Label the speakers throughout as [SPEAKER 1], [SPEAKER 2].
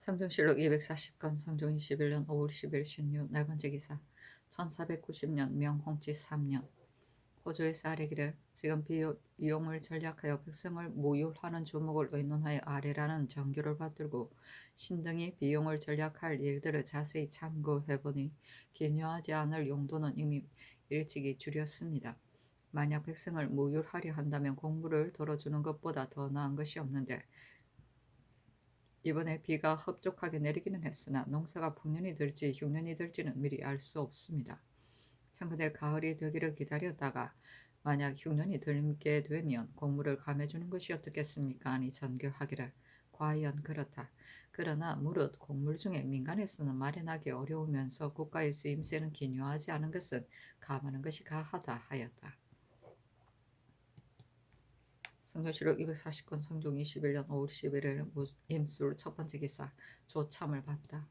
[SPEAKER 1] 성종실록 240건 성종 21년 5월 10일 신유 네 번째 기사 1490년 명홍치 3년 호조에서 아래기를 지금 비용을 전략하여 백성을 모율하는 조목을 의논하여 아래라는 정교를 받들고 신등이 비용을 전략할 일들을 자세히 참고해보니 기묘하지 않을 용도는 이미 일찍이 줄였습니다. 만약 백성을 모율하려 한다면 공부를 덜어주는 것보다 더 나은 것이 없는데 이번에 비가 흡족하게 내리기는 했으나 농사가 풍년이 들지 흉년이 들지는 미리 알 수 없습니다. 청근대 가을이 되기를 기다렸다가 만약 흉년이 들게 되면 곡물을 감해주는 것이 어떻겠습니까? 하니 전교하기를 과연 그렇다. 그러나 무릇 곡물 중에 민간에서는 마련하기 어려우면서 국가의 쓰임새는 기묘하지 않은 것은 감하는 것이 가하다 하였다. 성교실록 240권 성종 21년 5월 11일 임술 첫 번째 기사 조참을 받다.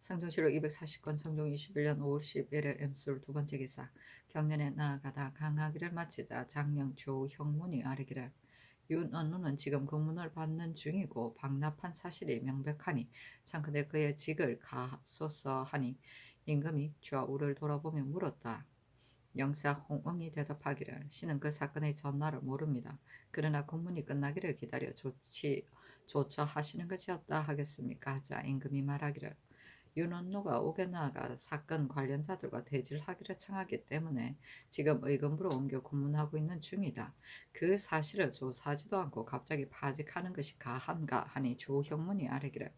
[SPEAKER 1] 성종실록 240권 성종 21년 5월 11일 임술 두 번째 기사 경년에 나아가다 강하기를 마치자 장령 조형문이 아뢰기를 윤언루는 지금 공문을 받는 중이고 박납한 사실이 명백하니 참컨대 그의 직을 가소서 하니 임금이 좌우를 돌아보며 물었다. 영사 홍응이 대답하기를 신은 그 사건의 전날을 모릅니다. 그러나 공문이 끝나기를 기다려 조처하시는 것이었다 하겠습니까? 하자 임금이 말하기를 윤원노가 옥에 나아가 사건 관련자들과 대지를 하기를 청하기 때문에 지금 의금부로 옮겨 고문하고 있는 중이다. 그 사실을 조사하지도 않고 갑자기 파직하는 것이 가한가 하니 조형문이 아뢰기를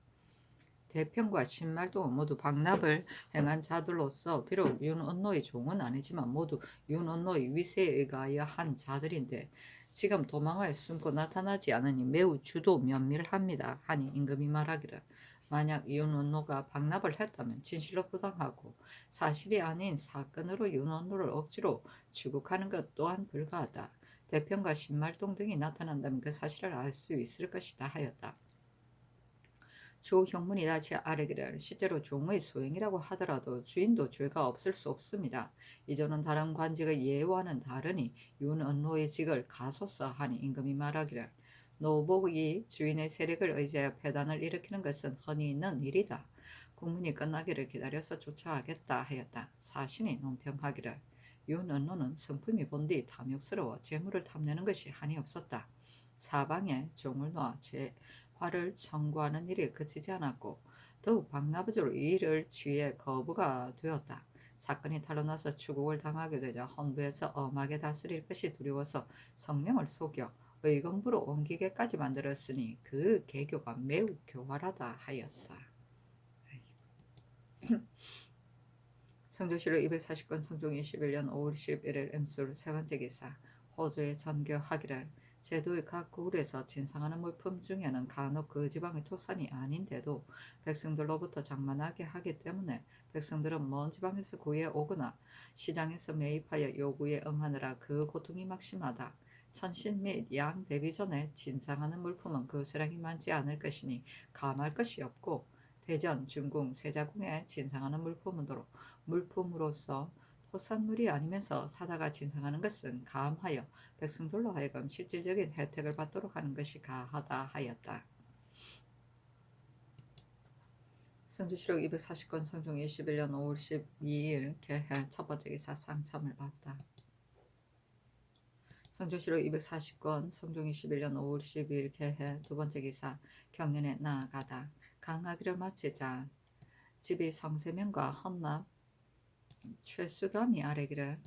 [SPEAKER 1] 대평과 신말도 모두 박납을 행한 자들로서 비록 윤언노의 종은 아니지만 모두 윤언노의 위세에 의하여 한 자들인데 지금 도망하여 숨고 나타나지 않으니 매우 주도 면밀합니다. 하니 임금이 말하기를 만약 윤언노가 박납을 했다면 진실로 부당하고 사실이 아닌 사건으로 윤언노를 억지로 추국하는 것 또한 불가하다. 대평과 신말동 등이 나타난다면 그 사실을 알 수 있을 것이다 하였다. 조형문이 다시 아뢰기를 실제로 종의 소행이라고 하더라도 주인도 죄가 없을 수 없습니다. 이전은 다른 관직의 예와는 다르니 윤언로의 직을 가소서 하니 임금이 말하기를 노복이 주인의 세력을 의지하여 폐단을 일으키는 것은 흔히 있는 일이다. 국문이 끝나기를 기다려서 조처하겠다 하였다. 사신이 논평하기를 윤언로는 성품이 본디 탐욕스러워 재물을 탐내는 것이 한이 없었다. 사방에 종을 놓아 화를 청구하는 일이 그치지 않았고 더욱 박나부조로 이 일을 취해 거부가 되었다. 사건이 탄로나서 추국을 당하게 되자 헌부에서 엄하게 다스릴 것이 두려워서 성명을 속여 의금부로 옮기게까지 만들었으니 그 계교가 매우 교활하다 하였다. 성조실록 240권 성종 21년 5월 11일 임술 세 번째 기사 호조의 전교하기를 제도의 각 고을에서 진상하는 물품 중에는 간혹 그 지방의 토산이 아닌데도 백성들로부터 장만하게 하기 때문에 백성들은 먼 지방에서 구해 오거나 시장에서 매입하여 요구에 응하느라 그 고통이 막심하다. 천신 및 양 대비 전에 진상하는 물품은 그 수량이 많지 않을 것이니 감할 것이 없고 대전, 중궁, 세자궁에 진상하는 물품으로서 토산물이 아니면서 사다가 진상하는 것은 감하여 백성들로 하여금 실질적인 혜택을 받도록 하는 것이 가하다 하였다. 성주실록 240권 성종 21년 5월 12일 개해 첫 번째 기사 상참을 받다. 성조실록 240권 성종 21년 5월 12일 개해 두 번째 기사 경년에 나아가다 강하기를 마치자 집이 성세명과 헌납 최수담이 아뢰기를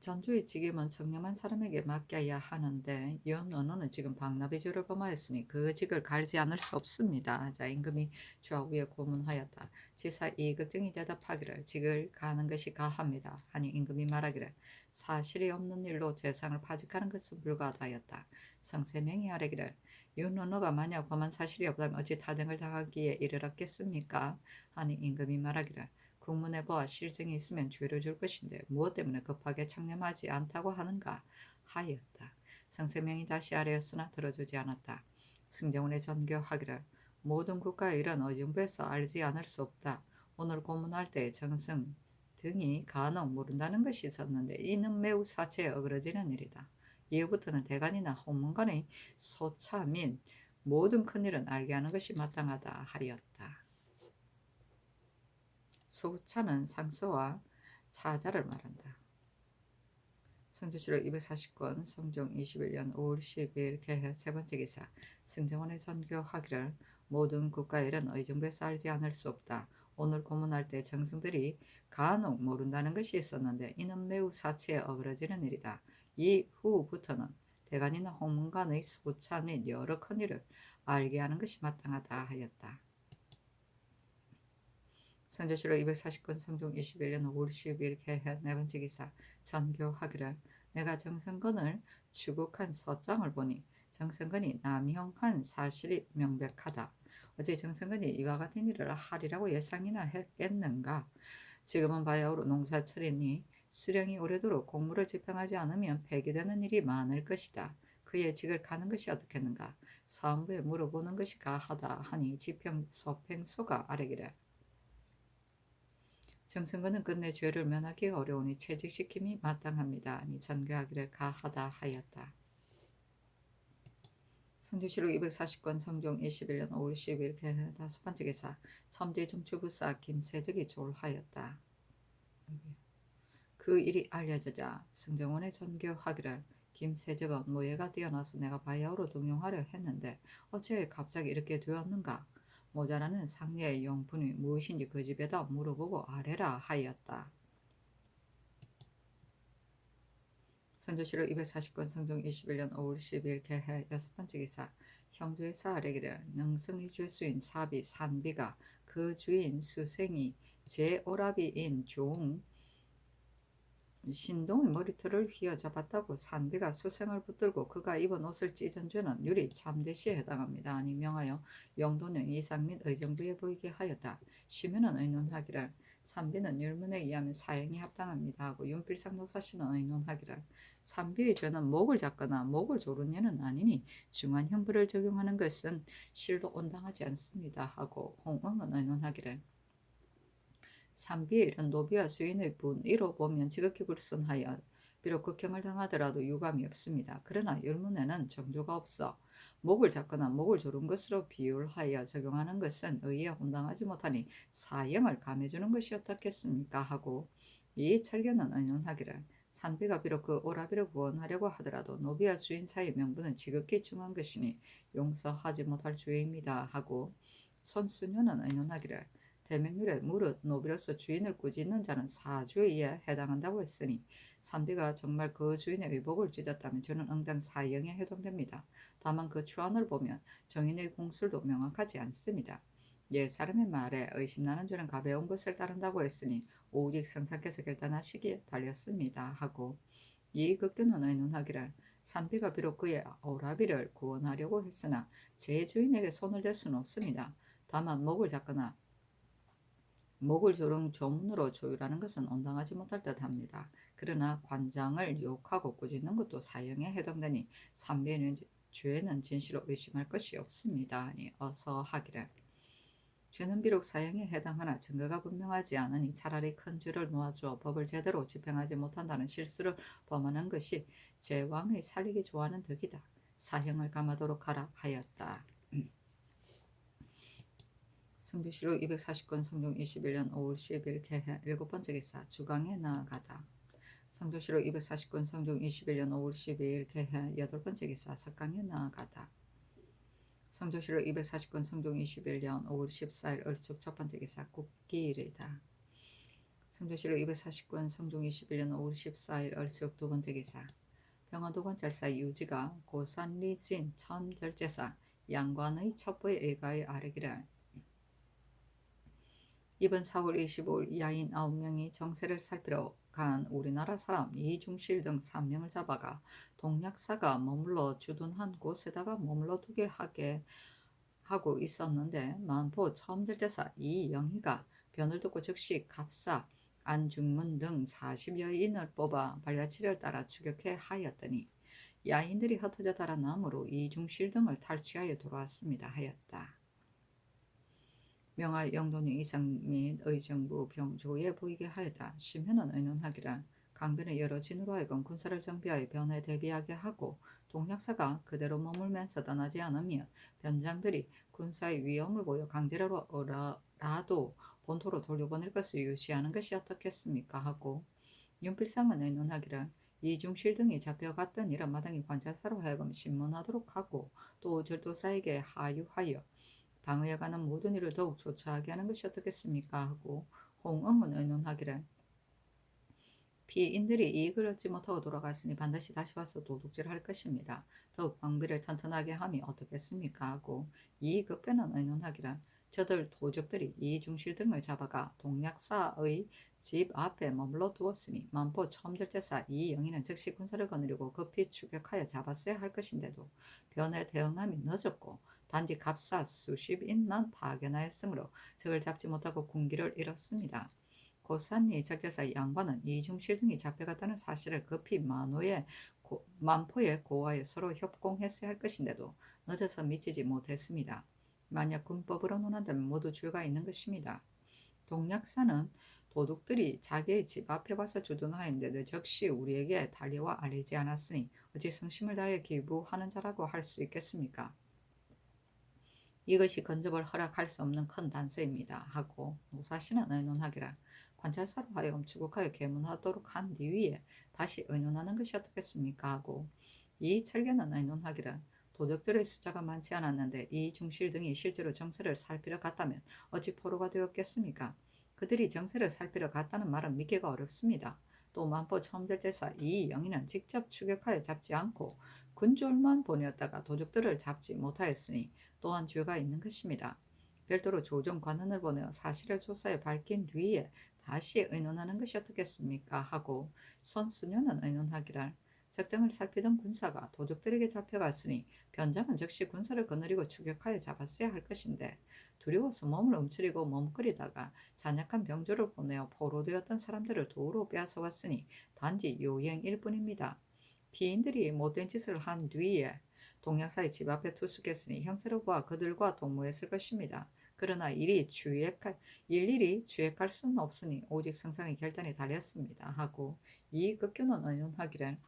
[SPEAKER 1] 전주의 직임은 청렴한 사람에게 맡겨야 하는데 연언어는 지금 박나비 죄를 범하였으니 그 직을 갈지 않을 수 없습니다. 자 임금이 좌우에 고문하였다. 지사 이극증이 대답하기를 직을 가는 것이 가합니다. 하니 임금이 말하기를 사실이 없는 일로 재상을 파직하는 것은 불가하다였다. 성세명이 아뢰기를 연언어가 만약 범한 사실이 없다면 어찌 타등을 당하기에 이르렀겠습니까? 하니 임금이 말하기를 국문에 보아 실증이 있으면 죄를 줄 것인데 무엇 때문에 급하게 창념하지 않다고 하는가 하였다. 성세명이 다시 아뢰었으나 들어주지 않았다. 승정원의 전교하기를 모든 국가의 일은 의정부에서 알지 않을 수 없다. 오늘 고문할 때 정승 등이 간혹 모른다는 것이 있었는데 이는 매우 사체에 어그러지는 일이다. 이후부터는 대간이나 홍문관의 소차 및 모든 큰일은 알게 하는 것이 마땅하다 하였다. 수차는 상서와 차자를 말한다. 성조실록 240권 성종 21년 5월 12일 개해 세 번째 기사. 승정원의 전교하기를 모든 국가일은 의정부에 쌓이지 않을 수 없다. 오늘 고문할 때 정승들이 간혹 모른다는 것이 있었는데 이는 매우 사치에 어그러지는 일이다. 이후부터는 대간이나 홍문관의 소차 및 여러 큰일을 알게 하는 것이 마땅하다 하였다. 성조실록 240권 성종 21년 5월 12일 개해 네 번째 기사. 전교하기를 내가 정승건을 추국한 서장을 보니 정승건이 남용한 사실이 명백하다. 어제 정승건이 이와 같은 일을 하리라고 예상이나 했겠는가. 지금은 바야흐로 농사철이니 수령이 오래도록 공무를 집행하지 않으면 폐기되는 일이 많을 것이다. 그의 직을 가는 것이 어떻겠는가. 사헌부에 물어보는 것이 가하다 하니 집행 서팽소가 아뢰기를 정승건은 끝내 죄를 면하기 어려우니 퇴직시킴이 마땅합니다. 아니 전교하기를 가하다 하였다. 성조실록 240권 성종 21년 5월 10일 개해 다섯 번째 기사. 첨지중추부사 김세적이 졸하였다. 그 일이 알려지자 승정원의 전교하기를 김세적은 모예가 뛰어나서 내가 바야흐로 등용하려 했는데 어찌 갑자기 이렇게 되었는가. 모자라는 상례의 용분이 무엇인지 그 집에다 물어보고 아뢰라 하였다. 성조실록 240권 성종 21년 5월 12일 개해 여섯 번째 기사. 형조에서 아뢰기를 능성의 죄수인 사비 산비가 그 주인 수생이 제 오라비인 종 신동의 머리털을 휘어잡았다고 산비가 수생을 붙들고 그가 입은 옷을 찢은 죄는 유리 참대시에 해당합니다. 아니 명하여 영도령 이상 및 의정부에 보이게 하였다. 시면은 의논하기를 산비는 율문에 의하면 사형이 합당합니다 하고 윤필상 노사시는 의논하기를 산비의 죄는 목을 잡거나 목을 조른 예는 아니니 중한 형벌을 적용하는 것은 실도 온당하지 않습니다 하고 홍응은 의논하기를 산비의 일은 노비와 수인의 분이로 보면 지극히 불순하여 비록 극형을 당하더라도 유감이 없습니다. 그러나 율문에는 정조가 없어 목을 잡거나 목을 조른 것으로 비율하여 적용하는 것은 의에 혼당하지 못하니 사형을 감해주는 것이 어떻겠습니까 하고 이 철견은 의논하기를 산비가 비록 그 오라비를 구원하려고 하더라도 노비와 수인 사이의 명분은 지극히 중한 것이니 용서하지 못할 죄입니다 하고 손수녀는 의논하기를 대명률에 무릇 노비로서 주인을 꾸짖는 자는 사죄에 해당한다고 했으니 산비가 정말 그 주인의 의복을 찢었다면 저는 응당 사형에 해당됩니다. 다만 그 추안을 보면 정인의 공술도 명확하지 않습니다. 예 사람의 말에 의심나는 죄는 가벼운 것을 따른다고 했으니 오직 성상께서 결단하시기에 달렸습니다 하고 이 극교는 의논하기를 산비가 비록 그의 오라비를 구원하려고 했으나 제 주인에게 손을 댈 수는 없습니다. 다만 목을 잡거나 목을 조른 조문으로 조율하는 것은 온당하지 못할 듯합니다. 그러나 관장을 욕하고 꾸짖는 것도 사형에 해당되니 산비의 죄는 진실로 의심할 것이 없습니다. 아니 어서 하기를 죄는 비록 사형에 해당하나 증거가 분명하지 않으니 차라리 큰 죄를 놓아주어 법을 제대로 집행하지 못한다는 실수를 범하는 것이 제 왕의 살리기 좋아하는 덕이다. 사형을 감하도록 하라 하였다. 성조실록 240권 성종 21년 5월 10일 개해 일곱 번째 기사. 주강에 나아가다. 성조실록 240권 성종 21년 5월 12일 개해 여덟 번째 기사. 석강에 나아가다. 성조실록 240권 성종 21년 5월 14일 얼축 첫 번째 기사. 국기일이다. 성조실록 240권 성종 21년 5월 14일 얼축 두 번째 기사. 병화도관찰사 유지가 고산리진 천절제사 양관의 첩부에 의가에 아뢰기를 이번 4월 25일 야인 9명이 정세를 살피러 간 우리나라 사람 이중실 등 3명을 잡아가 동약사가 머물러 주둔한 곳에다가 머물러 두게 하고 있었는데 만포 첨절제사 이영희가 변을 듣고 즉시 갑사 안중문 등 40여인을 뽑아 발자취를 따라 추격해 하였더니 야인들이 흩어져 달아나므로 이중실 등을 탈취하여 돌아왔습니다 하였다. 명하 영도령 이상 및 의정부 병조에 보이게 하였다. 심현은 의논하기를 강변의 여러 진으로 하여금 군사를 정비하여 변에 대비하게 하고 동약사가 그대로 머물면서 떠나지 않으면 변장들이 군사의 위험을 보여 강제로라도 본토로 돌려보낼 것을 유시하는 것이 어떻겠습니까 하고 윤필상은 의논하기를 이중실 등이 잡혀갔던 이런 마당이 관찰사로 하여금 신문하도록 하고 또 절도사에게 하유하여 방어해가는 모든 일을 더욱 조처하게 하는 것이 어떻겠습니까 하고 홍응은 의논하기를 피인들이 이익을 얻지 못하고 돌아갔으니 반드시 다시 와서 도둑질을 할 것입니다. 더욱 방비를 튼튼하게 함이 어떻겠습니까 하고 이익극변은 의논하기를 저들 도적들이 이중실 등을 잡아가 동약사의 집 앞에 머물러 두었으니 만포 첨절제사 이영희는 즉시 군사를 거느리고 급히 추격하여 잡았어야 할 것인데도 변에 대응함이 늦었고 단지 갑사 수십인만 파견하였으므로 적을 잡지 못하고 군기를 잃었습니다. 고산리 적재사 양반은 이중실 등이 잡혀갔다는 사실을 급히 만포에 고하여 서로 협공했어야 할 것인데도 늦어서 미치지 못했습니다. 만약 군법으로 논한다면 모두 죄가 있는 것입니다. 동약사는 도둑들이 자기의 집 앞에 와서 주둔하였는데도 즉시 우리에게 달려와 알리지 않았으니 어찌 성심을 다해 기부하는 자라고 할 수 있겠습니까? 이것이 건접을 허락할 수 없는 큰 단서입니다. 하고 노사시는 의논하기라 관찰사로 하여금 추국하여 계문하도록 한 뒤에 다시 의논하는 것이 어떻겠습니까? 하고 이 철견은 의논하기를 도적들의 숫자가 많지 않았는데 이 중실 등이 실제로 정세를 살피러 갔다면 어찌 포로가 되었겠습니까? 그들이 정세를 살피러 갔다는 말은 믿기가 어렵습니다. 또 만포 첨절제사 이영희는 직접 추격하여 잡지 않고 군졸만 보내었다가 도적들을 잡지 못하였으니 또한 죄가 있는 것입니다. 별도로 조정 관원을 보내어 사실을 조사해 밝힌 뒤에 다시 의논하는 것이 어떻겠습니까? 하고 손수녀는 의논하기를 적정을 살피던 군사가 도적들에게 잡혀갔으니 변장은 즉시 군사를 거느리고 추격하여 잡았어야 할 것인데 두려워서 몸을 움츠리고 머뭇거리다가 잔약한 병조를 보내어 포로되었던 사람들을 도로 빼앗아왔으니 단지 요행일 뿐입니다. 피인들이 못된 짓을 한 뒤에 동약사의 집 앞에 투숙했으니 형세로 보아 그들과 동무했을 것입니다. 그러나 일일이 추획할 수는 없으니 오직 성상의 결단에 달렸습니다. 하고 이 극교는 의논하기를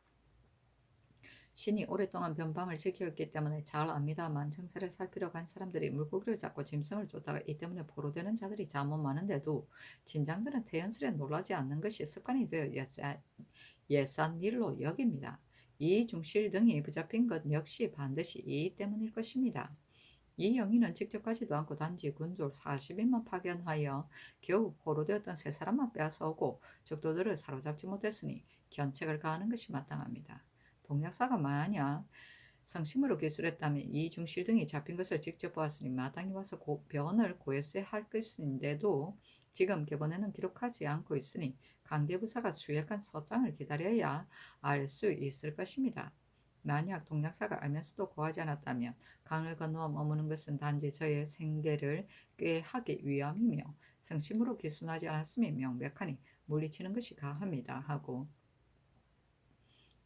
[SPEAKER 1] 신이 오랫동안 변방을 지켰기 때문에 잘 압니다만 정세를 살피러 간 사람들이 물고기를 잡고 짐승을 쫓다가 이 때문에 포로되는 자들이 잠못 많은데도 진장들은 태연스레 놀라지 않는 것이 습관이 되어 예산 일로 여깁니다. 이 중실 등이 붙잡힌 것 역시 반드시 이 때문일 것입니다. 이 영희는 직접 가지도 않고 단지 군졸 40인만 파견하여 겨우 포로되었던 세 사람만 빼앗아오고 적도들을 사로잡지 못했으니 견책을 가하는 것이 마땅합니다. 동약사가 만약 성심으로 기술했다면 이 중실 등이 잡힌 것을 직접 보았으니 마땅히 와서 변을 고했어야 할 것인데도 지금 격언에는 기록하지 않고 있으니 강대부사가 수약한 서장을 기다려야 알 수 있을 것입니다. 만약 동약사가 알면서도 고하지 않았다면 강을 건너 머무는 것은 단지 저의 생계를 꾀하기 위함이며 성심으로 기순하지 않았음이 명백하니 물리치는 것이 가합니다. 하고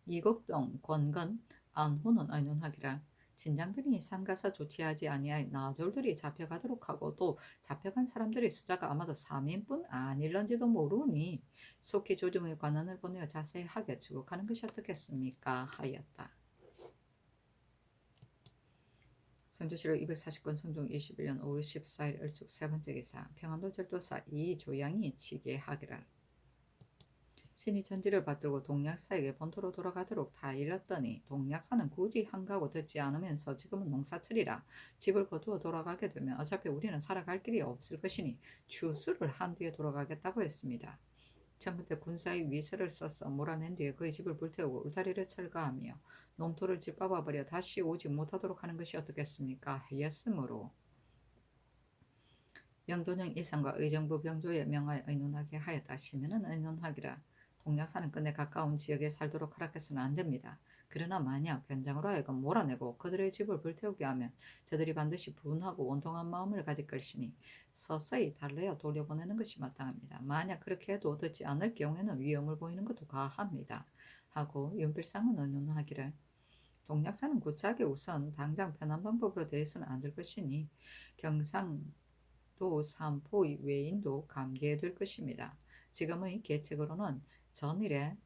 [SPEAKER 1] 이곡동, 권건, 안호는 의논하기를 진장들이 삼가서 조치하지 아니하여 나졸들이 잡혀가도록 하고 또 잡혀간 사람들의 숫자가 아마도 3인뿐 아닐런지도 모르니 속히 조정의 관원을 보내어 자세하게 추국하는 것이 어떻겠습니까? 하였다. 성조실록 249권 성종 21년 5월 14일 을축 세 번째 기사 평안도 절도사 이조양이 치계하기를 신이 전지를 받들고 동약사에게 본토로 돌아가도록 다 일렀더니 동약사는 굳이 한가고 듣지 않으면서 지금은 농사철이라 집을 거두어 돌아가게 되면 어차피 우리는 살아갈 길이 없을 것이니 추수를 한 뒤에 돌아가겠다고 했습니다. 전부때 군사의 위세를 써서 몰아낸 뒤에 그의 집을 불태우고 울타리를 철거하며 농토를 짓밟아버려 다시 오지 못하도록 하는 것이 어떻겠습니까? 하였으므로 영돈영 이상과 의정부 병조에 명하여 의논하게 하였다. 시민은 의논하기라 동약사는 끝내 가까운 지역에 살도록 허락해서는 안 됩니다. 그러나 만약 변장으로 하여금 몰아내고 그들의 집을 불태우게 하면 저들이 반드시 분하고 원통한 마음을 가질 것이니 서서히 달래어 돌려보내는 것이 마땅합니다. 만약 그렇게 해도 듣지 않을 경우에는 위험을 보이는 것도 가합니다. 하고 윤필상은 의논하기를 동약사는 구차하게 우선 당장 편한 방법으로 대해서는 안 될 것이니 경상도 삼포의 외인도 감개될 것입니다. 지금의 계책으로는 전일에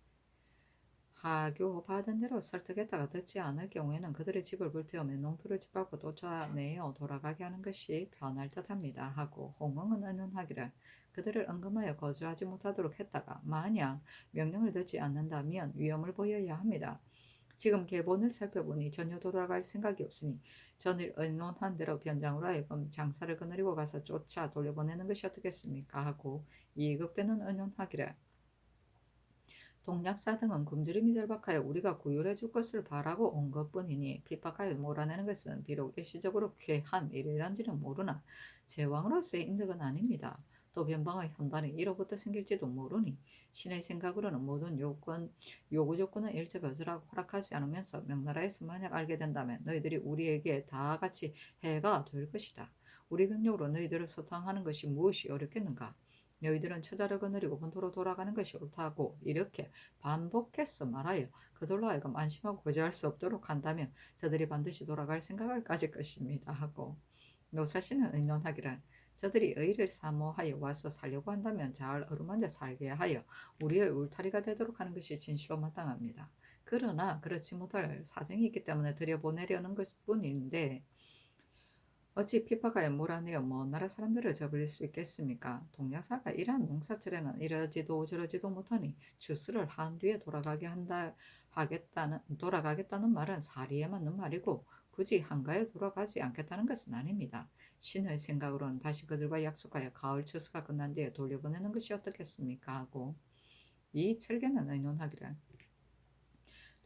[SPEAKER 1] 하교 받은 대로 설득했다가 듣지 않을 경우에는 그들의 집을 불태우며 농토를 짓밟고 쫓아내어 돌아가게 하는 것이 편할 듯합니다. 하고 홍응은 의논하기를 그들을 은금하여 거절하지 못하도록 했다가 만약 명령을 듣지 않는다면 위험을 보여야 합니다. 지금 계본을 살펴보니 전혀 돌아갈 생각이 없으니 전일 의논한 대로 변장으로 하여금 장사를 거느리고 가서 쫓아 돌려보내는 것이 어떻겠습니까? 하고 이극되는 의논하기를 동약사 등은 굶주림이 절박하여 우리가 구휼해 줄 것을 바라고 온 것뿐이니 핍박하여 몰아내는 것은 비록 일시적으로 쾌한 일이란지는 모르나 제왕으로서의 인덕은 아닙니다. 또 변방의 현반이 이로부터 생길지도 모르니 신의 생각으로는 모든 요구 조건은 일체 거절하고 허락하지 않으면서 명나라에서 만약 알게 된다면 너희들이 우리에게 다 같이 해가 될 것이다. 우리 병력으로 너희들을 소탕하는 것이 무엇이 어렵겠는가? 너희들은 처자를 거느리고 본토로 돌아가는 것이 옳다고 이렇게 반복해서 말하여 그들로 하여금 안심하고 거절할 수 없도록 한다면 저들이 반드시 돌아갈 생각을 가질 것입니다. 하고 노사시는 의논하기를 저들이 의를 사모하여 와서 살려고 한다면 잘 어루만져 살게 하여 우리의 울타리가 되도록 하는 것이 진실로 마땅합니다. 그러나 그렇지 못할 사정이 있기 때문에 들여보내려는 것뿐인데 어찌 핍박하여 몰아내어 먼 나라 사람들을 저버릴 수 있겠습니까? 동야사가 이러한 농사철에는 이러지도 저러지도 못하니 주스를 한 뒤에 돌아가겠다는 말은 사리에 맞는 말이고 굳이 한가에 돌아가지 않겠다는 것은 아닙니다. 신의 생각으로는 다시 그들과 약속하여 가을 추수가 끝난 뒤에 돌려보내는 것이 어떻겠습니까? 하고 이 철개는 의논하기를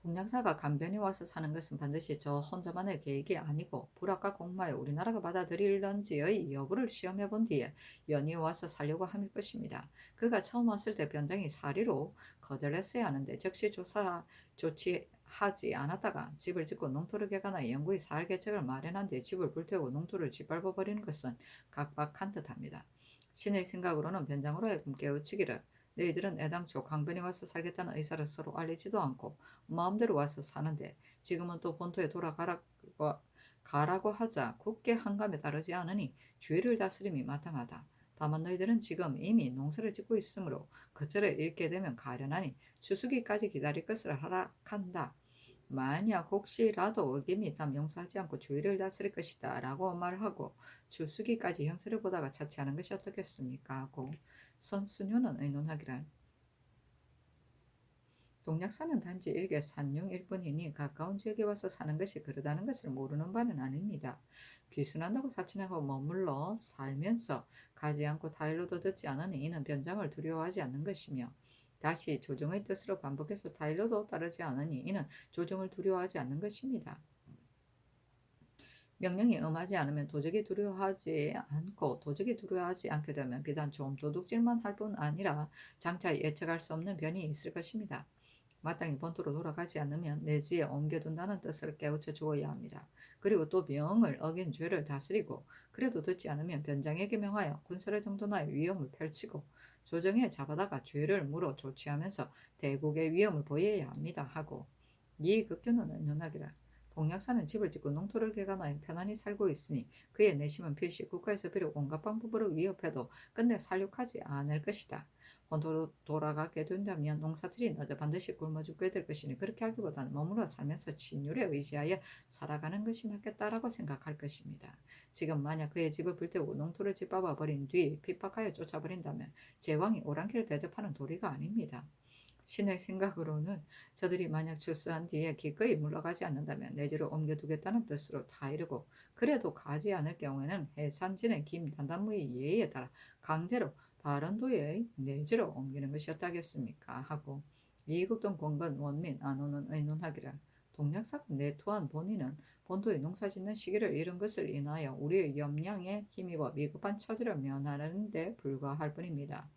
[SPEAKER 1] 동양사가 간변히 와서 사는 것은 반드시 저 혼자만의 계획이 아니고 불악과 공마에 우리나라가 받아들일런지의 여부를 시험해 본 뒤에 연이 와서 살려고 함일 것입니다. 그가 처음 왔을 때 변장이 사리로 거절했어야 하는데 즉시 조치하지 않았다가 집을 짓고 농토를 개간하여 영구히 살 계책을 마련한 뒤 집을 불태우고 농토를 짓밟아 버리는 것은 각박한 듯합니다. 신의 생각으로는 변장으로 하여금 깨우치기를 너희들은 애당초 강변에 와서 살겠다는 의사를 서로 알리지도 않고 마음대로 와서 사는데 지금은 또 본토에 가라고 하자 굳게 한감에 따르지 않으니 주의를 다스림이 마땅하다. 다만 너희들은 지금 이미 농사를 짓고 있으므로 그철을 잃게 되면 가련하니 추수기까지 기다릴 것을 허락한다. 만약 혹시라도 어김이 있다면 용서하지 않고 주의를 다스릴 것이다 라고 말하고 추수기까지 형세를 보다가 자취하는 것이 어떻겠습니까? 하고 선순효는 의논하기를 동약사는 단지 일개 산용일 뿐이니 가까운 지역에 와서 사는 것이 그러다는 것을 모르는 바는 아닙니다. 귀순한다고 사칭하고 머물러 살면서 가지 않고 타일로도 듣지 않으니 이는 변장을 두려워하지 않는 것이며 다시 조정의 뜻으로 반복해서 타일로도 따르지 않으니 이는 조정을 두려워하지 않는 것입니다. 명령이 엄하지 않으면 도적이 두려워하지 않게 되면 비단 좀 도둑질만 할 뿐 아니라 장차 예측할 수 없는 변이 있을 것입니다. 마땅히 본토로 돌아가지 않으면 내지에 옮겨둔다는 뜻을 깨우쳐 주어야 합니다. 그리고 또 명을 어긴 죄를 다스리고 그래도 듣지 않으면 변장에게 명하여 군사를 정돈하여 위험을 펼치고 조정에 잡아다가 죄를 물어 조치하면서 대국의 위험을 보여야 합니다. 하고 이 극규는 의논하기를 동약사는 집을 짓고 농토를 개간하여 편안히 살고 있으니 그의 내심은 필시 국가에서 비록 온갖 방법으로 위협해도 끝내 살육하지 않을 것이다. 본토로 돌아가게 된다면 농사질이 늦어 반드시 굶어 죽게 될 것이니 그렇게 하기보다는 머물러 살면서 친율에 의지하여 살아가는 것이 낫겠다라고 생각할 것입니다. 지금 만약 그의 집을 불태우고 농토를 짓밟아 버린 뒤 핍박하여 쫓아버린다면 제왕이 오랑캐를 대접하는 도리가 아닙니다. 신의 생각으로는 저들이 만약 출소한 뒤에 기꺼이 물러가지 않는다면 내지로 옮겨두겠다는 뜻으로 타이르고 그래도 가지 않을 경우에는 해산진의 김단단무의 예에 따라 강제로 다른 도의 내지로 옮기는 것이 어떠하겠습니까? 하고 이국동 권건 원민 안호는 의논하기를 동약사 내토한 본인은 본토에 농사짓는 시기를 잃은 것을 인하여 우리의 염량에 힘입어 미급한 처지를 면하는 데 불과할 뿐입니다.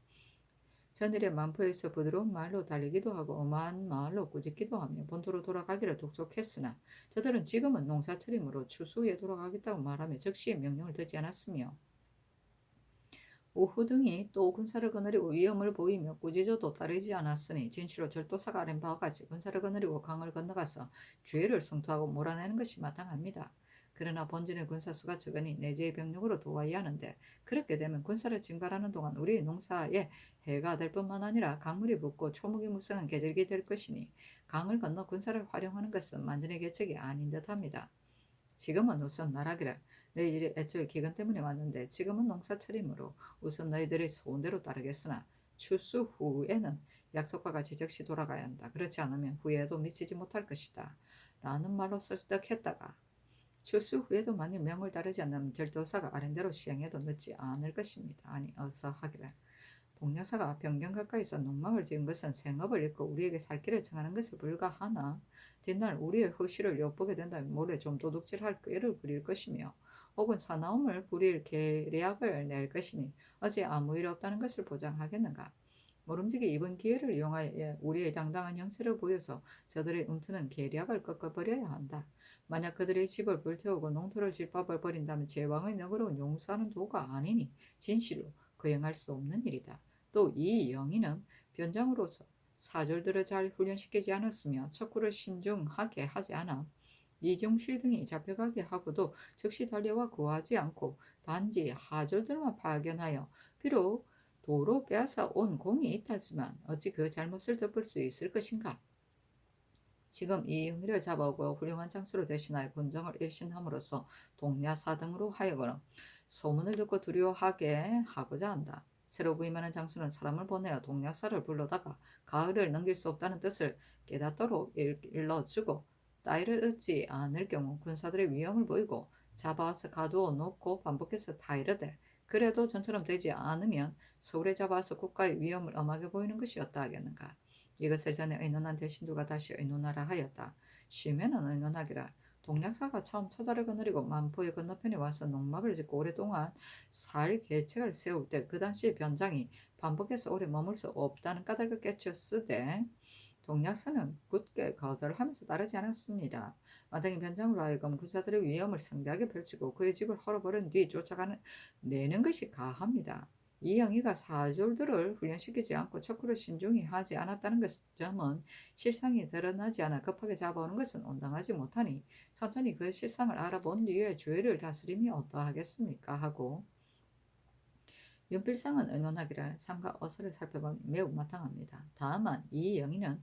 [SPEAKER 1] 저들의 만포에서 부드러운 말로 달리기도 하고 엄한 말로 꾸짖기도 하며 본토로 돌아가기를 독촉했으나 저들은 지금은 농사철이므로 추수 후에 돌아가겠다고 말하며 즉시 명령을 듣지 않았으며 오후 등이 또 군사를 거느리고 위험을 보이며 꾸짖어도 따르지 않았으니 진실로 절도사가 아랜 바와 같이 군사를 거느리고 강을 건너가서 죄를 성토하고 몰아내는 것이 마땅합니다. 그러나 본진의 군사수가 적으니 내재의 병력으로 도와야 하는데 그렇게 되면 군사를 징발하는 동안 우리 농사에 해가 될 뿐만 아니라 강물이 붓고 초목이 무성한 계절이 될 것이니 강을 건너 군사를 활용하는 것은 만전의 계책이 아닌 듯합니다. 지금은 우선 말하기를 너희들이 애초에 기근 때문에 왔는데 지금은 농사철이므로 우선 너희들의 소원대로 따르겠으나 추수 후에는 약속과 같이 즉시 돌아가야 한다. 그렇지 않으면 후에도 미치지 못할 것이다. 라는 말로 설득했다가 추수 후에도 만일 명을 따르지 않으면 절도사가 아랜대로 시행해도 늦지 않을 것입니다. 아니 어서 하기를. 동력사가 변경 가까이서 농막을 지은 것은 생업을 잃고 우리에게 살 길을 정하는 것에 불과하나 뒷날 우리의 허실을 엿보게 된다면 몰래 좀 도둑질할 꾀를 부릴 것이며 혹은 사나움을 부릴 계략을 낼 것이니 어찌 아무 일 없다는 것을 보장하겠는가. 모름지기 이번 기회를 이용하여 우리의 당당한 형세를 보여서 저들의 움트는 계략을 꺾어버려야 한다. 만약 그들의 집을 불태우고 농토를 짓밟아 버린다면 제왕의 너그러운 용서하는 도가 아니니 진실로 거행할 수 없는 일이다. 또 이 영희는 변장으로서 사절들을 잘 훈련시키지 않았으며 척후를 신중하게 하지 않아 이중실 등이 잡혀가게 하고도 즉시 달려와 구하지 않고 단지 하졸들만 파견하여 비록 도로 빼앗아 온 공이 있다지만 어찌 그 잘못을 덮을 수 있을 것인가. 지금 이 영희를 잡아오고 훌륭한 장수로 대신하여 군정을 일신함으로써 동야사 등으로 하여금 소문을 듣고 두려워하게 하고자 한다. 새로 부임하는 장수는 사람을 보내어 동약사를 불러다가 가을을 넘길 수 없다는 뜻을 깨닫도록 일러주고 따위를 얻지 않을 경우 군사들의 위험을 보이고 잡아와서 가두어 놓고 반복해서 타이르되 그래도 전처럼 되지 않으면 서울에 잡아와서 국가의 위험을 엄하게 보이는 것이었다 하겠는가. 이것을 전에 의논한 대신들과 다시 의논하라 하였다. 쉬면은 의논하기라. 동약사가 처음 처자를 거느리고 만포의 건너편에 와서 농막을 짓고 오랫동안 살 계책을 세울 때 그 당시 변장이 반복해서 오래 머물 수 없다는 까닭을 깨쳤으되 동약사는 굳게 거절하면서 따르지 않았습니다. 마땅히 변장으로 하여금 군사들의 위험을 성대하게 펼치고 그의 집을 헐어버린 뒤 쫓아내는 것이 가합니다. 이 영희가 사졸들을 훈련시키지 않고 척후를 신중히 하지 않았다는 점은 실상이 드러나지 않아 급하게 잡아오는 것은 온당하지 못하니 천천히 그 실상을 알아본 뒤에 주의를 다스림이 어떠하겠습니까 하고 윤필상은 의논하기를 삼가 어서를 살펴보면 매우 마땅합니다. 다만 이 영희는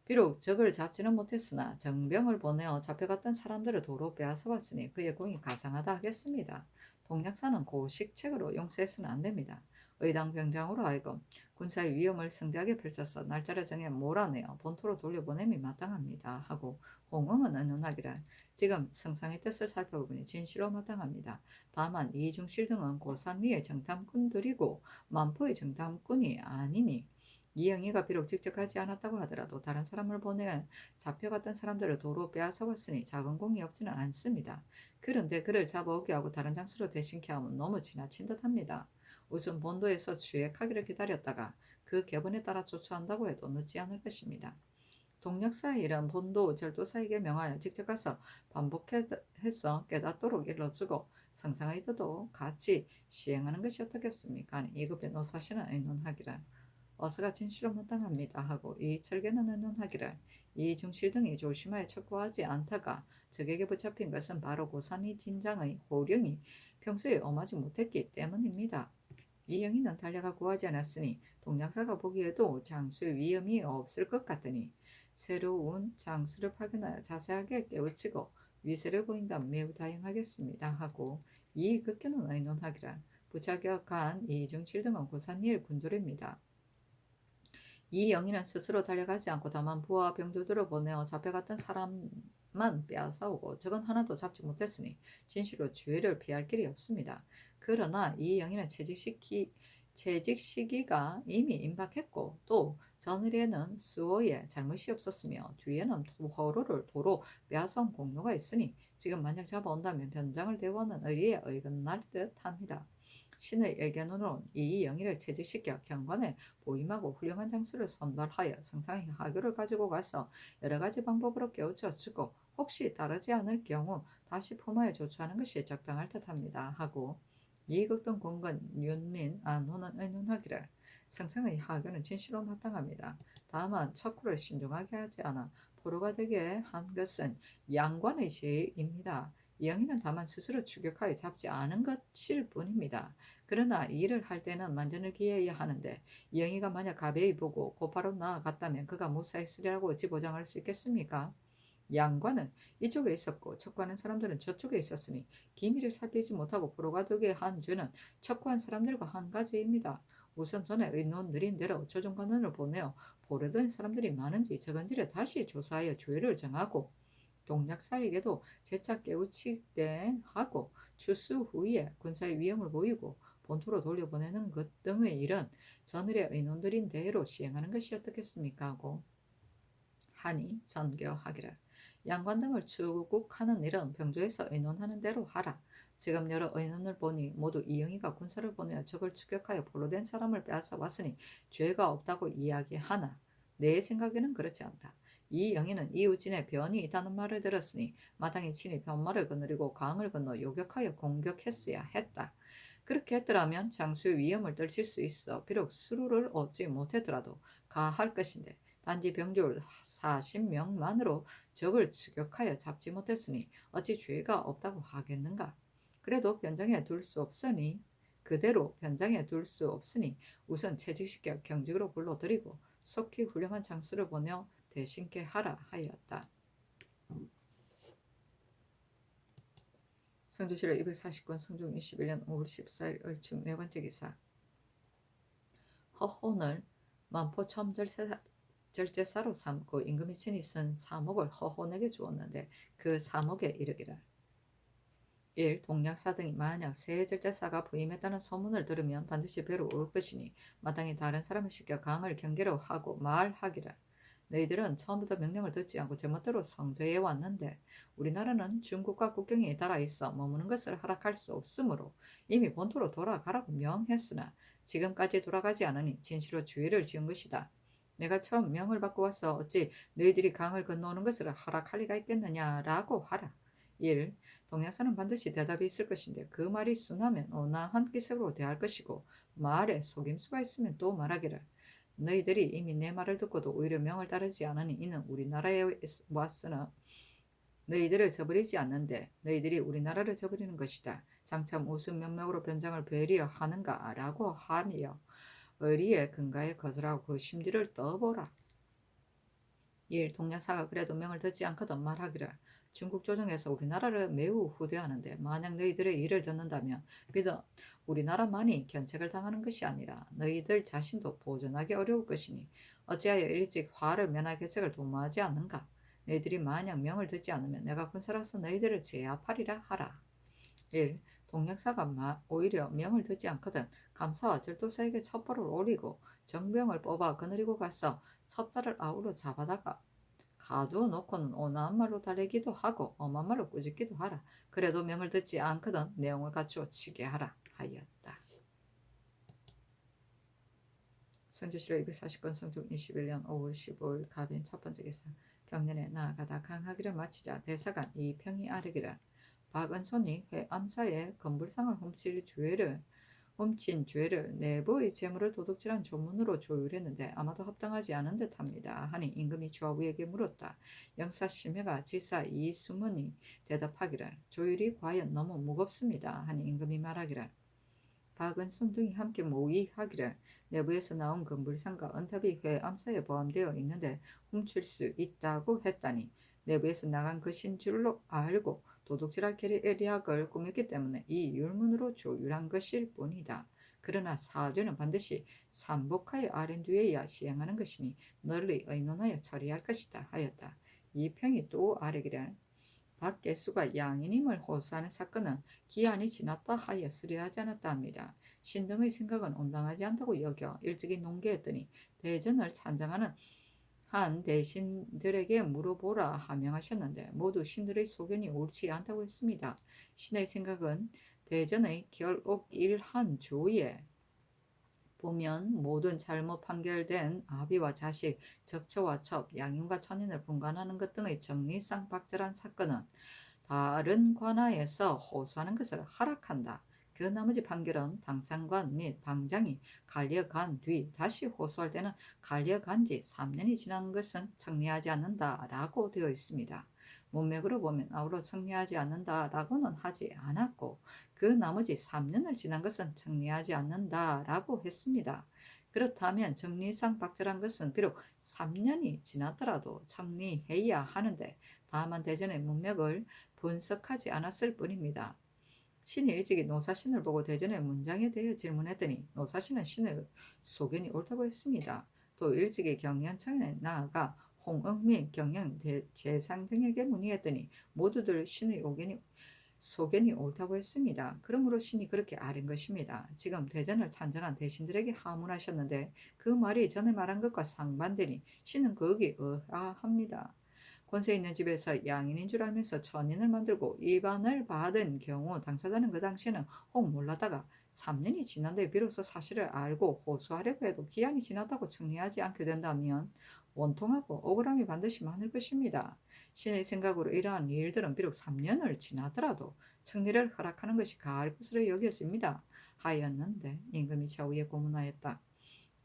[SPEAKER 1] 비록 적을 잡지는 못했으나 정병을 보내어 잡혀갔던 사람들을 도로 빼앗아왔으니 그의 공이 가상하다 하겠습니다. 동약사는 고식책으로 용서해서는 안됩니다. 의당 병장으로 하여금 군사의 위험을 성대하게 펼쳐서 날짜를 정해 몰아내어 본토로 돌려보냄이 마땅합니다. 하고 홍응은 의논하기를 지금 성상의 뜻을 살펴보니 진실로 마땅합니다. 다만 이중실 등은 고산리의 정탐꾼들이고 만포의 정탐꾼이 아니니 이영희가 비록 직접 하지 않았다고 하더라도 다른 사람을 보내 잡혀갔던 사람들을 도로 빼앗아왔으니 작은 공이 없지는 않습니다. 그런데 그를 잡아오게 하고 다른 장소로 대신케 하면 너무 지나친 듯합니다. 우선 본도에서 취획하기를 기다렸다가 그 계본에 따라 조처한다고 해도 늦지 않을 것입니다. 동력사의 일은 본도 절도사에게 명하여 직접 가서 반복해서 깨닫도록 일러주고 성상의 뜻도 같이 시행하는 것이 어떻겠습니까? 이급의 노사시는 의논하기를 어서가 진실로 마땅합니다 하고 이 철개는 의논하기를 이 중실 등이 조심하여 척구하지 않다가 적에게 붙잡힌 것은 바로 고산이 진장의 호령이 평소에 엄하지 못했기 때문입니다. 이 영희는 달려가 구하지 않았으니 동약사가 보기에도 장수의 위험이 없을 것 같으니 새로운 장수를 파견하여 자세하게 깨우치고 위세를 보인다면 매우 다행하겠습니다 하고 이 극견은 의논하기를 부착역한 이중실 등은 고산일 군졸입니다. 이 영희는 스스로 달려가지 않고 다만 부하 병조들을 보내어 잡혀갔던 사람만 빼앗아오고 적은 하나도 잡지 못했으니 진실로 주의를 피할 길이 없습니다. 그러나 이 영희는 채직 시기가 이미 임박했고 또 전일에는 수호에 잘못이 없었으며 뒤에는 호로를 도로 빼앗아온 공로가 있으니 지금 만약 잡아온다면 변장을 대우하는 의리에 어긋날 듯합니다. 신의 의견으로는 이 영희를 채직시켜 경관에 보임하고 훌륭한 장수를 선발하여 성상의 하교를 가지고 가서 여러 가지 방법으로 깨우쳐 주고 혹시 따르지 않을 경우 다시 품하여 조처하는 것이 적당할 듯합니다 하고 이극동 공건 윤민 안호는 의논하기를 성상의 하교는 진실로 마땅합니다. 다만 척후를 신중하게 하지 않아 포로가 되게 한 것은 양관의 죄입니다. 이영희는 다만 스스로 추격하여 잡지 않은 것일 뿐입니다. 그러나 일을 할 때는 만전을 기해야 하는데 이영희가 만약 가벼이 보고 곧바로 나아갔다면 그가 무사했으리라고 어찌 보장할 수 있겠습니까? 양과는 이쪽에 있었고 척구하는 사람들은 저쪽에 있었으니 기미를 살피지 못하고 포로가 되게 한 죄는 척구한 사람들과 한 가지입니다. 우선 전에 의논 느린 대로 조정관원을 보내어 포로된 사람들이 많은지 적은지를 다시 조사하여 조회를 정하고 동약사에게도 재차 깨우치게 하고 추수 후에 군사의 위험을 보이고 본토로 돌려보내는 것 등의 일은 전일의 의논들인 대로 시행하는 것이 어떻겠습니까? 하고 하니 전교하기를 양관 등을 추국하는 일은 병조에서 의논하는 대로 하라. 지금 여러 의논을 보니 모두 이영희가 군사를 보내어 적을 추격하여 포로된 사람을 빼앗아 왔으니 죄가 없다고 이야기하나 내 생각에는 그렇지 않다. 이 영희는 이웃진에 변이 있다는 말을 들었으니 마땅히 친히 변말을 거느리고 강을 건너 요격하여 공격했어야 했다. 그렇게 했더라면 장수의 위험을 떨칠 수 있어 비록 수루를 얻지 못했더라도 가할 것인데 단지 병졸 40명만으로 적을 추격하여 잡지 못했으니 어찌 죄가 없다고 하겠는가. 그래도 변장해 둘 수 없으니 그대로 변장해 둘 수 없으니 우선 채직시켜 경직으로 불러들이고 속히 훌륭한 장수를 보내어 대신케 하라 하였다. 성조실록 240권 성종 21년 5월 14일 을충 네 번째 기사. 허혼을 만포 첨절제사로 삼고 임금이 친히 쓴 사목을 허혼에게 주었는데 그 사목에 이르기를 1. 동약사 등이 만약 새 절제사가 부임했다는 소문을 들으면 반드시 배로 올 것이니 마땅히 다른 사람을 시켜 강을 경계로 하고 말하기를 너희들은 처음부터 명령을 듣지 않고 제멋대로 성저에 왔는데 우리나라는 중국과 국경에 따라 있어 머무는 것을 허락할 수 없으므로 이미 본토로 돌아가라고 명했으나 지금까지 돌아가지 않으니 진실로 주의를 지은 것이다. 내가 처음 명을 받고 와서 어찌 너희들이 강을 건너오는 것을 허락할 리가 있겠느냐라고 하라. 1. 동양사는 반드시 대답이 있을 것인데 그 말이 순하면 온화한 기색으로 대할 것이고 말에 속임수가 있으면 또 말하기를 너희들이 이미 내 말을 듣고도 오히려 명을 따르지 않으니 이는 우리나라에 왔으나 너희들을 저버리지 않는데 너희들이 우리나라를 저버리는 것이다. 장차 무슨 명목으로 변장을 배리어 하는가 라고 하며 의리의 근거에 거절하고 그 심지를 떠보라. 1. 동양사가 그래도 명을 듣지 않거든 말하기를 중국 조정에서 우리나라를 매우 후대하는데 만약 너희들의 일을 듣는다면 비단 우리나라만이 견책을 당하는 것이 아니라 너희들 자신도 보존하기 어려울 것이니 어찌하여 일찍 화를 면할 계책을 도모하지 않는가. 너희들이 만약 명을 듣지 않으면 내가 군사로서 너희들을 제압하리라 하라. 1. 동약사가 오히려 명을 듣지 않거든 감사와 절도사에게 첩보를 올리고 정병을 뽑아 거느리고 가서 첩자를 아우러 잡아다가 가두어놓고는 온화한 말로 달래기도 하고 엄한 말로 꾸짖기도 하라. 그래도 명을 듣지 않거든 내용을 갖추어 치게 하라 하였다. 성조실록 240권 성종 21년 5월 15일 갑인 첫 번째 기사. 경년에 나아가다 강하기를 마치자 대사관 이평이 아르기를 박은손이 회암사의 건불상을 훔친 죄를 내부의 재물을 도둑질한 조문으로 조율했는데 아마도 합당하지 않은 듯합니다. 하니 임금이 좌우에게 물었다. 영사 심해가 지사 이수문이 대답하기를 조율이 과연 너무 무겁습니다. 하니 임금이 말하기를 박은손 등이 함께 모의하기를 내부에서 나온 건불상과 은탑이 회암사에 포함되어 있는데 훔칠 수 있다고 했다니 내부에서 나간 것인 줄로 알고 도둑질할 계략을 꾸몄기 때문에 이 율문으로 조율한 것일 뿐이다. 그러나 사죄는 반드시 삼복하여 아랜 뒤에야 시행하는 것이니 널리 의논하여 처리할 것이다 하였다. 이 평이 또 아뢰기를 박개수가 양인임을 호소하는 사건은 기한이 지났다 하여 수리하지 않았다 합니다. 신등의 생각은 온당하지 않다고 여겨 일찍이 농계했더니 대전을 찬장하는 한 대신들에게 물어보라 하명하셨는데 모두 신들의 소견이 옳지 않다고 했습니다. 신의 생각은 대전의 결옥일한 조에 보면 모든 잘못 판결된 아비와 자식, 적처와 첩, 양윤과 천인을 분간하는 것 등의 정리상 박절한 사건은 다른 관하에서 호소하는 것을 허락한다. 그 나머지 판결은 당상관 및 방장이 갈려간 뒤 다시 호소할 때는 갈려간 지 3년이 지난 것은 청리하지 않는다라고 되어 있습니다. 문맥으로 보면 아우러 청리하지 않는다라고는 하지 않았고 그 나머지 3년을 지난 것은 청리하지 않는다라고 했습니다. 그렇다면 정리상 박절한 것은 비록 3년이 지났더라도 청리해야 하는데 다만 대전의 문맥을 분석하지 않았을 뿐입니다. 신이 일찍이 노사신을 보고 대전의 문장에 대해 질문했더니 노사신은 신의 소견이 옳다고 했습니다. 또 일찍이 경연청에 나아가 홍응 및 경영 재상 등에게 문의했더니 모두들 신의 소견이 옳다고 했습니다. 그러므로 신이 그렇게 아린 것입니다. 지금 대전을 찬정한 대신들에게 하문하셨는데 그 말이 전에 말한 것과 상반되니 신은 거기 의아합니다. 권세 있는 집에서 양인인 줄 알면서 천인을 만들고 입안을 받은 경우 당사자는 그 당시에는 혹 몰랐다가 3년이 지난 뒤에 비로소 사실을 알고 호소하려고 해도 기한이 지났다고 정리하지 않게 된다면 원통하고 억울함이 반드시 많을 것입니다. 신의 생각으로 이러한 일들은 비록 3년을 지나더라도 청리를 허락하는 것이 가할 것으로 여겨집니다. 하였는데 임금이 좌우에 고문하였다.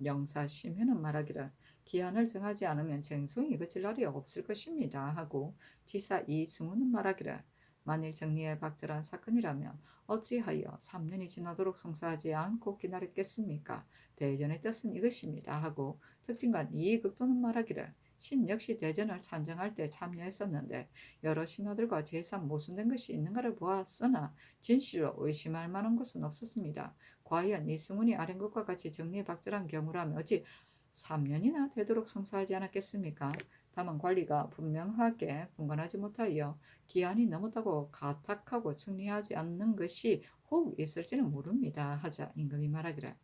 [SPEAKER 1] 영사심해는 말하기를 기한을 정하지 않으면 쟁송이 그칠 날이 없을 것입니다 하고 지사 이승우는 말하기를 만일 정리에 박절한 사건이라면 어찌하여 3년이 지나도록 송사하지 않고 기다렸겠습니까? 대전의 뜻은 이것입니다 하고 특진관 이극도는 말하기를 신 역시 대전을 찬정할 때 참여했었는데 여러 신하들과 재산 모순된 것이 있는가를 보았으나 진실로 의심할 만한 것은 없었습니다. 과연 이승훈이 아는 것과 같이 정리박절한 경우라면 어찌 3년이나 되도록 송사하지 않았겠습니까? 다만 관리가 분명하게 분간하지 못하여 기한이 넘었다고 가탁하고 정리하지 않는 것이 혹 있을지는 모릅니다. 하자 임금이 말하기를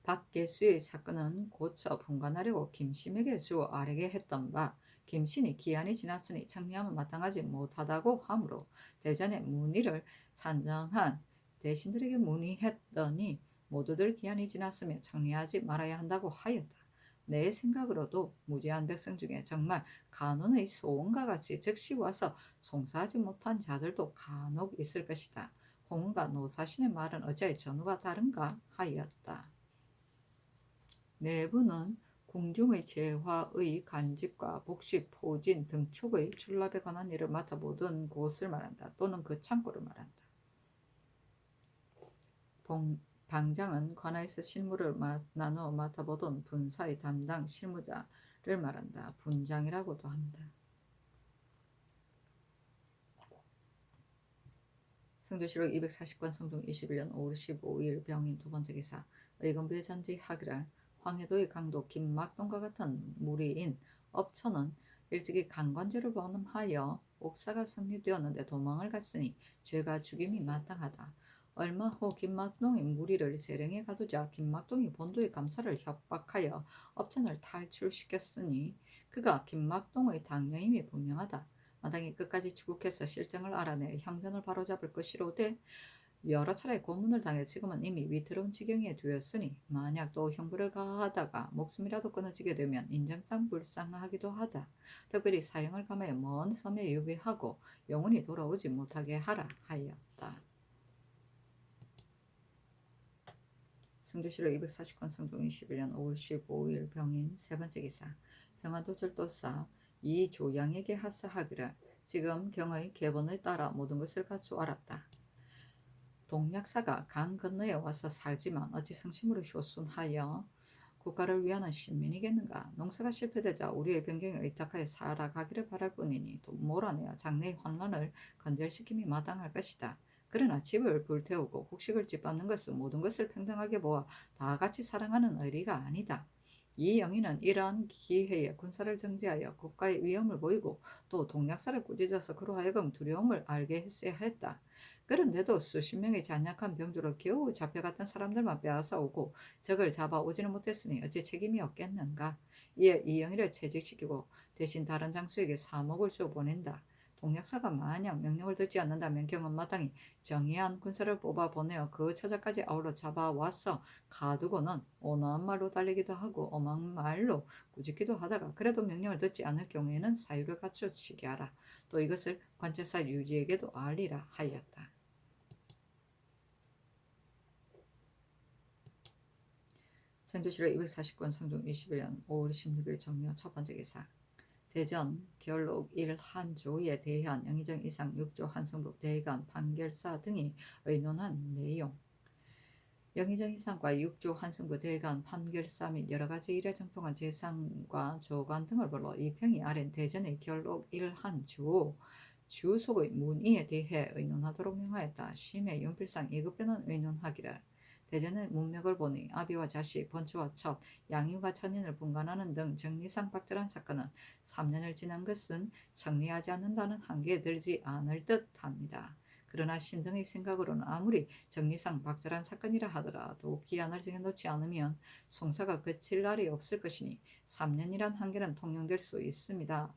[SPEAKER 1] 박계수의 사건은 고쳐 분간하려고 김심에게 주어 아뢰게 했던 바 김신이 기한이 지났으니 청리하면 마땅하지 못하다고 하므로 대전의 문의를 찬정한 대신들에게 문의했더니 모두들 기한이 지났으며 청리하지 말아야 한다고 하였다. 내 생각으로도 무지한 백성 중에 정말 간원의 소원과 같이 즉시 와서 송사하지 못한 자들도 간혹 있을 것이다. 홍은과 노사신의 말은 어찌 전후가 다른가 하였다. 내부는 궁중의 재화의 간직과 복식, 포진, 등촉의 출납에 관한 일을 맡아보던 곳을 말한다. 또는 그 창고를 말한다. 방장은 관하에서 실무를 나눠 맡아보던 분사의 담당 실무자를 말한다. 분장이라고도 한다. 성조실록 240권 성종 21년 5월 15일 병인 두 번째 기사 의건부의 잔지 하기를 황해도의 강도 김막동과 같은 무리인 업천은 일찍이 강관죄를 범하여 옥사가 성립되었는데 도망을 갔으니 죄가 죽임이 마땅하다. 얼마 후 김막동이 무리를 재령에 가두자 김막동이 본도의 감사를 협박하여 업천을 탈출시켰으니 그가 김막동의 당녀임이 분명하다. 마땅히 끝까지 추국해서 실정을 알아내 형전을 바로잡을 것이로되 여러 차례 고문을 당해 지금은 이미 위태로운 지경에 되었으니 만약 또 형벌을 가하다가 목숨이라도 끊어지게 되면 인정상 불쌍하기도 하다. 특별히 사형을 감하여 먼 섬에 유배하고 영원히 돌아오지 못하게 하라 하였다. 성조실록 240권 성종 21년 5월 15일 병인 세 번째 기사 평안도절도사 이조양에게 하사하기를 지금 경의 계본에 따라 모든 것을 갖추어알았다. 동약사가 강 건너에 와서 살지만 어찌 성심으로 효순하여 국가를 위하는 신민이겠는가. 농사가 실패되자 우리의 변경에 의탁하여 살아가기를 바랄 뿐이니 또 몰아내어 장래의 환란을 건절시킴이 마땅할 것이다. 그러나 집을 불태우고 곡식을 짓밟는 것은 모든 것을 평등하게 보아 다 같이 사랑하는 의리가 아니다. 이 영의는 이러한 기회에 군사를 정지하여 국가의 위험을 보이고 또 동약사를 꾸짖어서 그로 하여금 두려움을 알게 했어야 했다. 그런데도 수십 명의 잔약한 병주로 겨우 잡혀갔던 사람들만 빼앗아오고 적을 잡아오지는 못했으니 어찌 책임이 없겠는가. 이에 이영희를 퇴직시키고 대신 다른 장수에게 3억을 주어 보낸다. 동약사가 만약 명령을 듣지 않는다면 경은 마땅히 정의한 군사를 뽑아 보내어 그 처자까지 아울러 잡아와서 가두고는 온화한 말로 달리기도 하고 엄한 말로 꾸짖기도 하다가 그래도 명령을 듣지 않을 경우에는 사유를 갖추어지게 하라. 또 이것을 관찰사 유지에게도 알리라 하였다. 성조실록 240권 성종 21년 5월 16일 정묘 첫 번째 기사 대전 결록 1 한조에 대한 영의정 이상 6조 한성부 대관 판결사 등이 의논한 내용. 영의정 이상과 6조 한승부 대관 판결사 및 여러가지 이례정통한 재산과 조관 등을 불러 이 평이 아랜 대전의 결록 1 한조 주속의 문의에 대해 의논하도록 명하였다. 심해 윤필상 2급변은 의논하기를 대전의 문맥을 보니 아비와 자식, 번초와 첩, 양육과 천인을 분간하는 등 정리상 박절한 사건은 3년을 지난 것은 정리하지 않는다는 한계에 들지 않을 듯합니다. 그러나 신등의 생각으로는 아무리 정리상 박절한 사건이라 하더라도 기한을 정해놓지 않으면 송사가 그칠 날이 없을 것이니 3년이란 한계는 통용될 수 있습니다.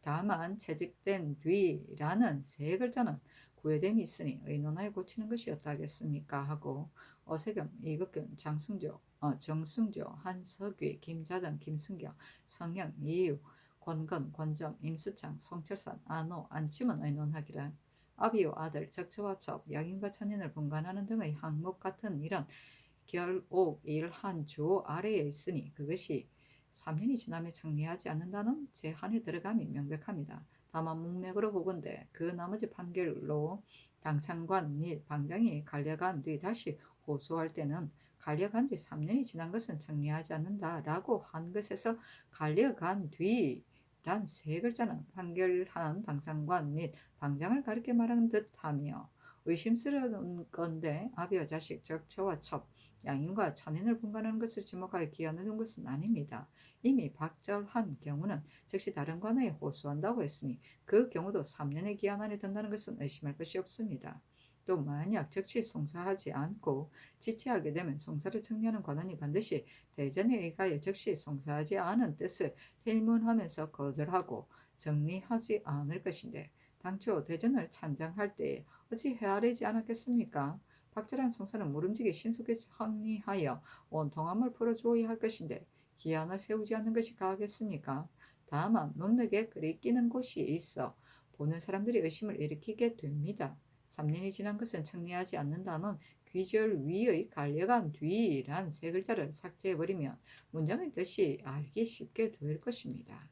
[SPEAKER 1] 다만 채직된 뒤라는 세 글자는 구애됨이 있으니 의논하여 고치는 것이었다 하겠습니까 하고 어세경, 이극균, 정승조, 한석위, 김자정, 김승경, 성형, 이육, 권건, 권정, 임수창, 송철산, 안호, 안치문 의논하기를 아비요 아들, 적처와 첩, 양인과 천인을 분간하는 등의 항목 같은 일은 결옥 일한조 아래에 있으니 그것이 3년이 지나며 정리하지 않는다는 제한에 들어감이 명백합니다. 다만 문맥으로 보건대 그 나머지 판결로 당상관 및 방장이 갈려간 뒤 다시 호소할 때는 갈려간 지 3년이 지난 것은 정리하지 않는다라고 한 것에서 갈려간 뒤란 세 글자는 판결한 당상관 및 방장을 가리켜 말하는 듯하며 의심스러운 건데 아비와 자식, 적처와 첩, 양인과 천인을 분간하는 것을 지목하여 기한을 둔 것은 아닙니다. 이미 박절한 경우는 즉시 다른 관하에 호소한다고 했으니 그 경우도 3년의 기한 안에 든다는 것은 의심할 것이 없습니다. 또 만약 즉시 송사하지 않고 지체하게 되면 송사를 정리하는 관원이 반드시 대전에 의하여 즉시 송사하지 않은 뜻을 필문하면서 거절하고 정리하지 않을 것인데 당초 대전을 찬장할 때에 어찌 헤아리지 않았겠습니까? 박절한 송사는 모름지기 신속히 정리하여 원통함을 풀어주어야 할 것인데 기한을 세우지 않는 것이 가하겠습니까? 다만 문맥에 글이 끼는 곳이 있어 보는 사람들이 의심을 일으키게 됩니다. 3년이 지난 것은 정리하지 않는다는 귀절 위의 갈려간 뒤란 세 글자를 삭제해버리면 문장의 뜻이 알기 쉽게 될 것입니다.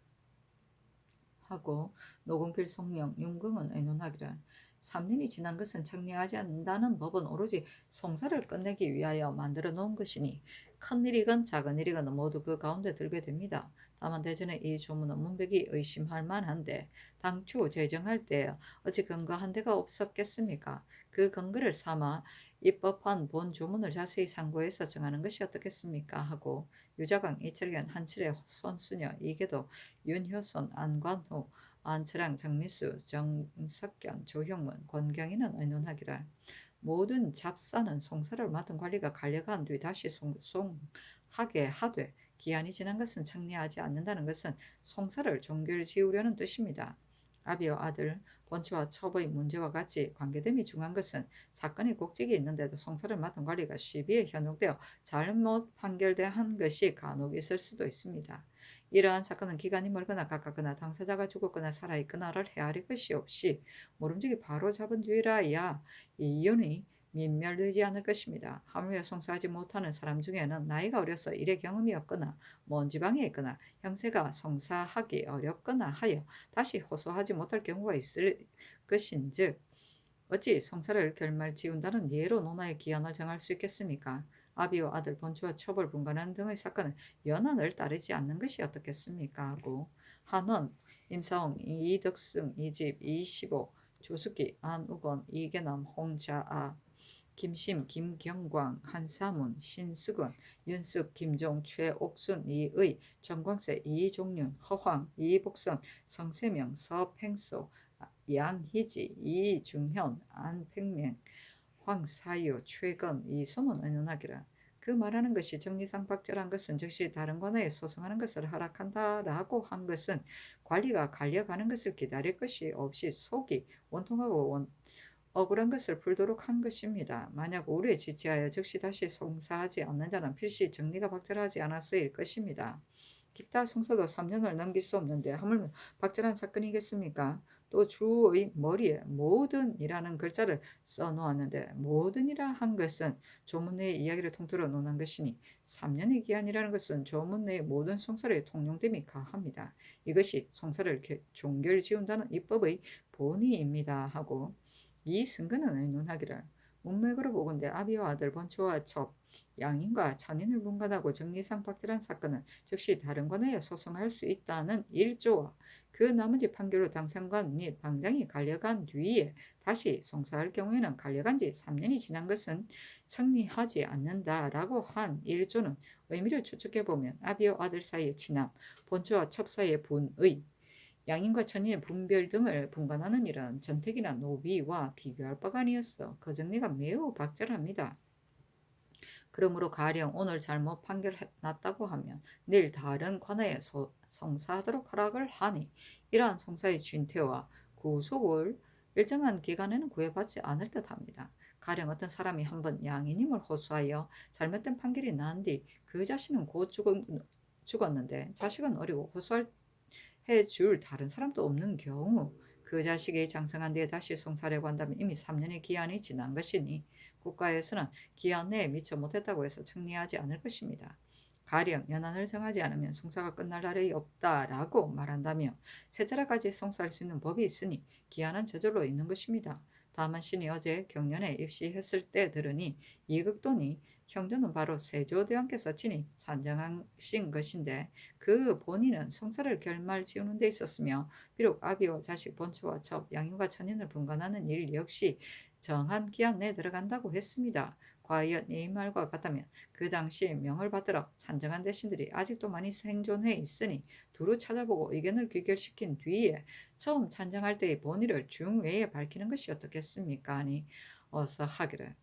[SPEAKER 1] 하고 노공필, 송영, 윤금은 의논하기를 3년이 지난 것은 정리하지 않는다는 법은 오로지 송사를 끝내기 위하여 만들어 놓은 것이니 큰 일이건 작은 일이건 모두 그 가운데 들게 됩니다. 다만 대전의 이 조문은 문백이 의심할 만한데 당초 제정할 때 어찌 근거한 데가 없었겠습니까? 그 근거를 삼아 입법한 본 조문을 자세히 상고해서 정하는 것이 어떻겠습니까? 하고 유자강, 이철견, 한철의, 손수녀, 이계도, 윤효손, 안관호, 안철랑, 정미수, 정석견, 조형문, 권경인은 의논하기를 모든 잡사는 송사를 맡은 관리가 갈려간 뒤 다시 송하게 하되 기한이 지난 것은 정리하지 않는다는 것은 송사를 종결지으려는 뜻입니다. 아비와 아들, 본처와 첩의 문제와 같이 관계됨이 중요한 것은 사건이 곡직이 있는데도 송사를 맡은 관리가 시비에 현혹되어 잘못 판결한 것이 간혹 있을 수도 있습니다. 이러한 사건은 기간이 멀거나 가깝거나 당사자가 죽었거나 살아있거나를 헤아릴 것이 없이 모름지기 바로 잡은 뒤라야 이윤이 민멸되지 않을 것입니다. 하물며 송사하지 못하는 사람 중에는 나이가 어려서 일의 경험이 없거나 먼 지방에 있거나 형세가 송사하기 어렵거나 하여 다시 호소하지 못할 경우가 있을 것인즉 어찌 송사를 결말지운다는 예로 논하여 기한을 정할 수 있겠습니까? 아비와 아들, 본처와 첩을 분간하는 등의 사건은 연한을 따르지 않는 것이 어떻겠습니까? 하고 한원, 임사홍, 이덕승, 이집, 이시보, 조숙기, 안우건, 이계남, 홍자아, 김심, 김경광, 한사문, 신수건, 윤숙, 김종, 최옥순, 이의, 정광세, 이종윤, 허황, 이복선, 성세명, 서팽소, 양희지, 이중현, 안팽명, 황사유, 최건, 이선원 의논하기라. 그 말하는 것이 정리상 박절한 것은 즉시 다른 관하에 소송하는 것을 허락한다라고 한 것은 관리가 갈려가는 것을 기다릴 것이 없이 속이 원통하고 억울한 것을 풀도록 한 것입니다. 만약 오류에 지체하여 즉시 다시 송사하지 않는 자는 필시 정리가 박절하지 않았을 것입니다. 기타 송사도 3년을 넘길 수 없는데 하물며 박절한 사건이겠습니까? 또 주의 머리에 모든이라는 글자를 써놓았는데 모든이라 한 것은 조문 내의 이야기를 통틀어 논한 것이니 3년의 기한이라는 것은 조문 내의 모든 송사를 통용됨이 가합니다. 이것이 송사를 종결지운다는 입법의 본의입니다 하고 이 승근은 의논하기를 문맥으로 보건대 아비와 아들 번초와 첩 양인과 천인을 분간하고 정리상 박제란 사건은 즉시 다른 관하에 소송할 수 있다는 일조와 그 나머지 판결로 당상관 및 방장이 갈려간 뒤에 다시 송사할 경우에는 갈려간 지 3년이 지난 것은 성립하지 않는다라고 한 일조는 의미를 추측해보면 아비와 아들 사이의 친함, 본초와 첩 사이의 분의, 양인과 천인의 분별 등을 분간하는 일은 전택이나 노비와 비교할 바가 아니었어. 그 정리가 매우 박절합니다. 그러므로 가령 오늘 잘못 판결났다고 하면 내일 다른 관하에 송사하도록 허락을 하니 이러한 송사의 준퇴와 구속을 일정한 기간에는 구애받지 않을 듯합니다. 가령 어떤 사람이 한번 양이님을 호소하여 잘못된 판결이 난 뒤 그 자신은 곧 죽었는데 자식은 어리고 호소해 줄 다른 사람도 없는 경우 그 자식이 장성한 뒤에 다시 송사하려고 한다면 이미 3년의 기한이 지난 것이니 국가에서는 기한 내에 미처 못했다고 해서 청리하지 않을 것입니다. 가령 연한을 정하지 않으면 송사가 끝날 날이 없다라고 말한다며 세자라까지 송사할 수 있는 법이 있으니 기한은 저절로 있는 것입니다. 다만 신이 어제 경련에 입시했을 때 들으니 이극돈이 형조는 바로 세조대왕께서 친히 산정하신 것인데 그 본인은 송사를 결말 지우는 데 있었으며 비록 아비와 자식 본초와 첩 양육과 천인을 분간하는 일 역시 정한 기한 내에 들어간다고 했습니다. 과연 이 말과 같다면 그 당시에 명을 받들어 찬정한 대신들이 아직도 많이 생존해 있으니 두루 찾아보고 의견을 귀결시킨 뒤에 처음 찬정할 때의 본의를 중외에 밝히는 것이 어떻겠습니까? 아니 어서 하기를.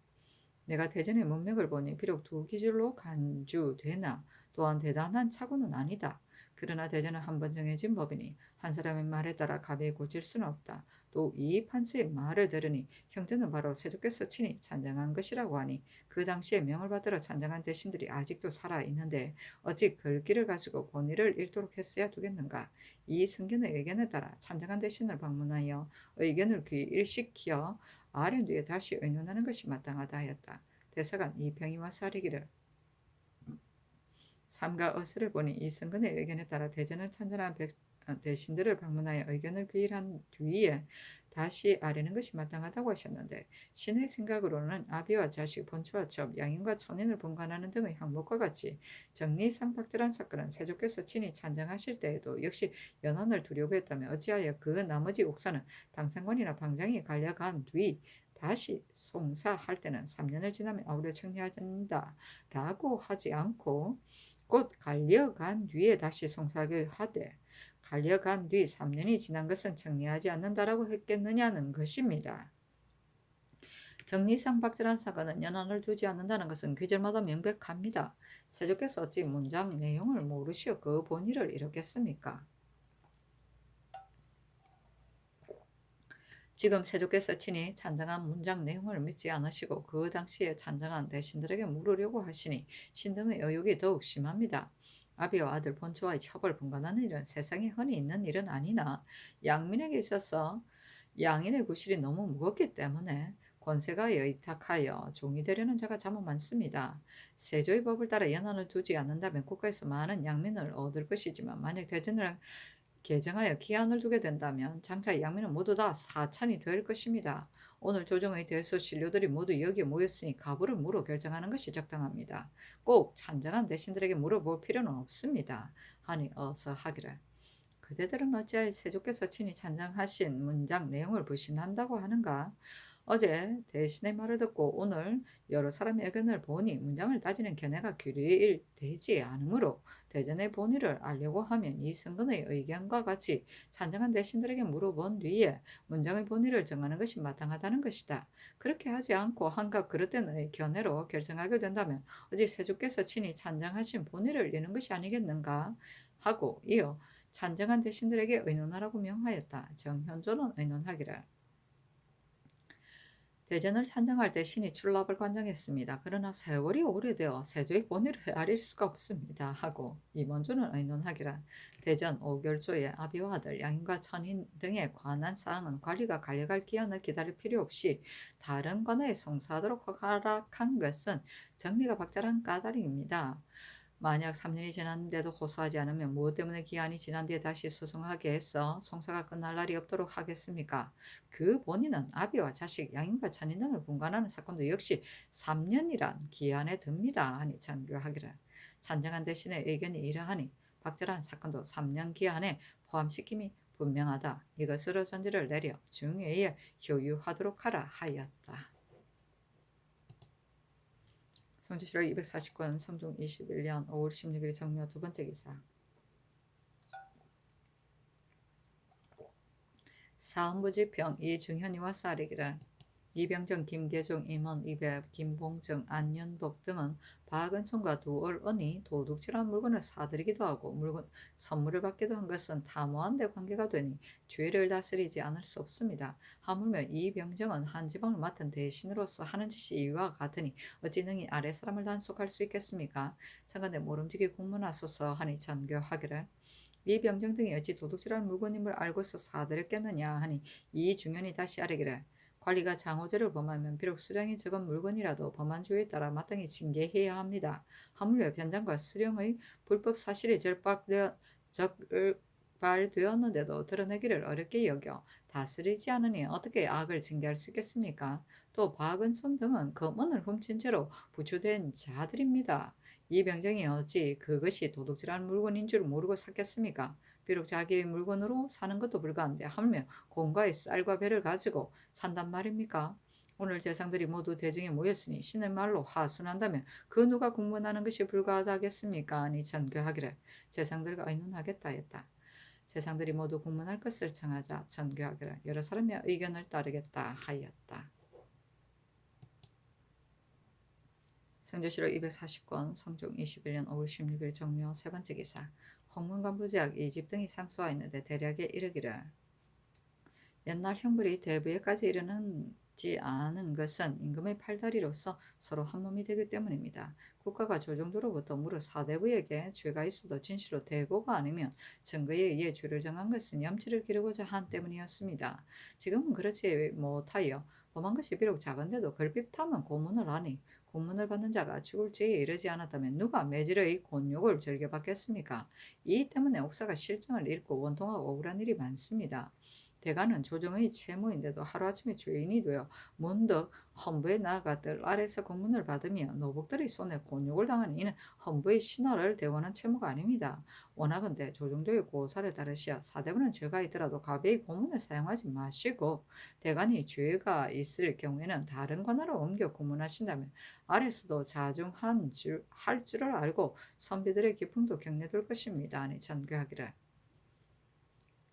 [SPEAKER 1] 내가 대전의 문맥을 보니 비록 두 기줄로 간주되나 또한 대단한 착오는 아니다. 그러나 대전은 한번 정해진 법이니 한 사람의 말에 따라 가벼이 고칠 수는 없다. 또 이 판서의 말을 들으니 형제는 바로 세조께서 친히 찬정한 것이라고 하니 그 당시에 명을 받들어 찬정한 대신들이 아직도 살아있는데 어찌 글귀를 가지고 본의를 잃도록 했어야 두겠는가. 이 성견의 의견에 따라 찬정한 대신을 방문하여 의견을 귀일시켜 아련 뒤에 다시 의논하는 것이 마땅하다 하였다. 대사관 이평이와 사리기를 삼가 어스를 보니 이승근의 의견에 따라 대전을 찬전한 대신들을 방문하여 의견을 귀일한 뒤에 다시 아뢰는 것이 마땅하다고 하셨는데 신의 생각으로는 아비와 자식, 본초와 첩, 양인과 천인을 분간하는 등의 항목과 같이 정리상박절한 사건은 세조께서 친히 찬정하실 때에도 역시 연한을 두려고 했다면 어찌하여 그 나머지 옥사는 당상관이나 방장이 갈려간 뒤 다시 송사할 때는 3년을 지나면 아우려 청리하신다 라고 하지 않고 곧 갈려간 뒤에 다시 송사하게 하되 갈려간 뒤 3년이 지난 것은 정리하지 않는다라고 했겠느냐는 것입니다. 정리상 박절한 사건은 연한을 두지 않는다는 것은 귀절마다 명백합니다. 세조께서 어찌 문장 내용을 모르시어 그 본의를 이뤘겠습니까? 지금 세조께서 친히 찬정한 문장 내용을 믿지 않으시고 그 당시에 찬정한 대신들에게 물으려고 하시니 신등의 의혹이 더욱 심합니다. 아비와 아들 본초와의 첩을 분간하는 일은 세상에 흔히 있는 일은 아니나 양민에게 있어서 양인의 구실이 너무 무겁기 때문에 권세가 의탁하여 종이 되려는 자가 참으 많습니다. 세조의 법을 따라 연한을 두지 않는다면 국가에서 많은 양민을 얻을 것이지만 만약 대전을 개정하여 기한을 두게 된다면 장차 양민은 모두 다 사찬이 될 것입니다. 오늘 조정의 대소 신료들이 모두 여기에 모였으니 가부를 물어 결정하는 것이 적당합니다. 꼭 찬정한 대신들에게 물어볼 필요는 없습니다. 하니 어서 하기를. 그대들은 어찌하여 세조께서 친히 찬정하신 문장 내용을 불신한다고 하는가? 어제 대신의 말을 듣고 오늘 여러 사람의 의견을 보니 문장을 따지는 견해가 규리되지 않으므로 대전의 본의를 알려고 하면 이 성근의 의견과 같이 찬정한 대신들에게 물어본 뒤에 문장의 본의를 정하는 것이 마땅하다는 것이다. 그렇게 하지 않고 한각 그릇된 견해로 결정하게 된다면 어찌 세조께서 친히 찬정하신 본의를 이는 것이 아니겠는가 하고 이어 찬정한 대신들에게 의논하라고 명하였다. 정현조는 의논하기를 대전을 찬정할 때 신이 출납을 관장했습니다. 그러나 세월이 오래되어 세조의 본의를 헤아릴 수가 없습니다. 하고 임원주는 의논하기를 대전 5결조의 아비와 아들 양인과 천인 등에 관한 사항은 관리가 관리할 기한을 기다릴 필요 없이 다른 관하에 송사하도록 허락한 것은 정리가 박절한 까닭입니다. 만약 3년이 지났는데도 호소하지 않으면 무엇 때문에 기한이 지난 뒤에 다시 소송하게 해서 송사가 끝날 날이 없도록 하겠습니까? 그 본인은 아비와 자식, 양인과 천인 등을 분간하는 사건도 역시 3년이란 기한에 듭니다. 하니 장교하기를. 찬정한 대신에 의견이 이러하니 박절한 사건도 3년 기한에 포함시킴이 분명하다. 이것으로 전지를 내려 중회에 효유하도록 하라 하였다. 성주시로 249년 성종 21년 5월 16일 정묘 두 번째 기사. 사헌부지평 이중현이와 쌀이기를 이병정, 김계종, 임원, 이백, 김봉정, 안윤복 등은 박은순과 두 얼언이 도둑질한 물건을 사들이기도 하고 물건 선물을 받기도 한 것은 탐호한 데 관계가 되니 죄를 다스리지 않을 수 없습니다. 하물며 이병정은 한 지방을 맡은 대신으로서 하는 짓이 이와 같으니 어찌 능히 아래 사람을 단속할 수 있겠습니까? 청간대 모름지기 공문하소서 하니 전교하기를 이 병정 등이 어찌 도둑질한 물건임을 알고서 사들였겠느냐 하니 이 중현이 다시 아뢰기를 관리가 장호죄를 범하면 비록 수량이 적은 물건이라도 범한 죄에 따라 마땅히 징계해야 합니다. 하물며 변장과 수령의 불법 사실이 적발되었는데도 드러내기를 어렵게 여겨 다스리지 않으니 어떻게 악을 징계할 수 있겠습니까? 또 박은순 등은 검언을 훔친 채로 부추된 자들입니다. 이 병정이 어찌 그것이 도둑질한 물건인 줄 모르고 샀겠습니까? 비록 자기의 물건으로 사는 것도 불가한데 하물며 공과의 쌀과 배를 가지고 산단 말입니까? 오늘 재상들이 모두 대중에 모였으니 신의 말로 하순한다면 그 누가 공문하는 것이 불가하다겠습니까? 아니 전교하기를 재상들과 의논하겠다 했다. 재상들이 모두 공문할 것을 청하자 전교하기를 여러 사람의 의견을 따르겠다 하였다. 성조실록 240권 성종 21년 5월 16일 정묘 세 번째 기사. 홍문관부제학 이집 등이 상소하였는데 대략에 이르기를 옛날 형벌이 대부에까지 이르는지 않은 것은 임금의 팔다리로서 서로 한 몸이 되기 때문입니다. 국가가 조정도로부터 무릇 사대부에게 죄가 있어도 진실로 대고가 아니면 증거에 의해 죄를 정한 것은 염치를 기르고자 한 때문이었습니다. 지금은 그렇지 못하여 범한 것이 비록 작은데도 걸핏하면 고문을 하니 공문을 받는 자가 죽을 죄에 이르지 않았다면 누가 매질의 곤욕을 즐겨받겠습니까? 이 때문에 옥사가 실정을 잃고 원통하고 억울한 일이 많습니다. 대가는 조정의 채무인데도 하루아침에 죄인이 되어 문득 헌부에 나아가 뜰 아래서 공문을 받으며 노복들의 손에 곤욕을 당하는 이는 헌부의 신하를 대원한 채무가 아닙니다. 원하건대 조정도의 고사를 따르시어 사대부는 죄가 있더라도 가벼이 고문을 사용하지 마시고 대간이 죄가 있을 경우에는 다른 관하로 옮겨 고문하신다면 아래서도 자중한 할 줄을 알고 선비들의 기풍도 격려될 것입니다. 아니 전교하기를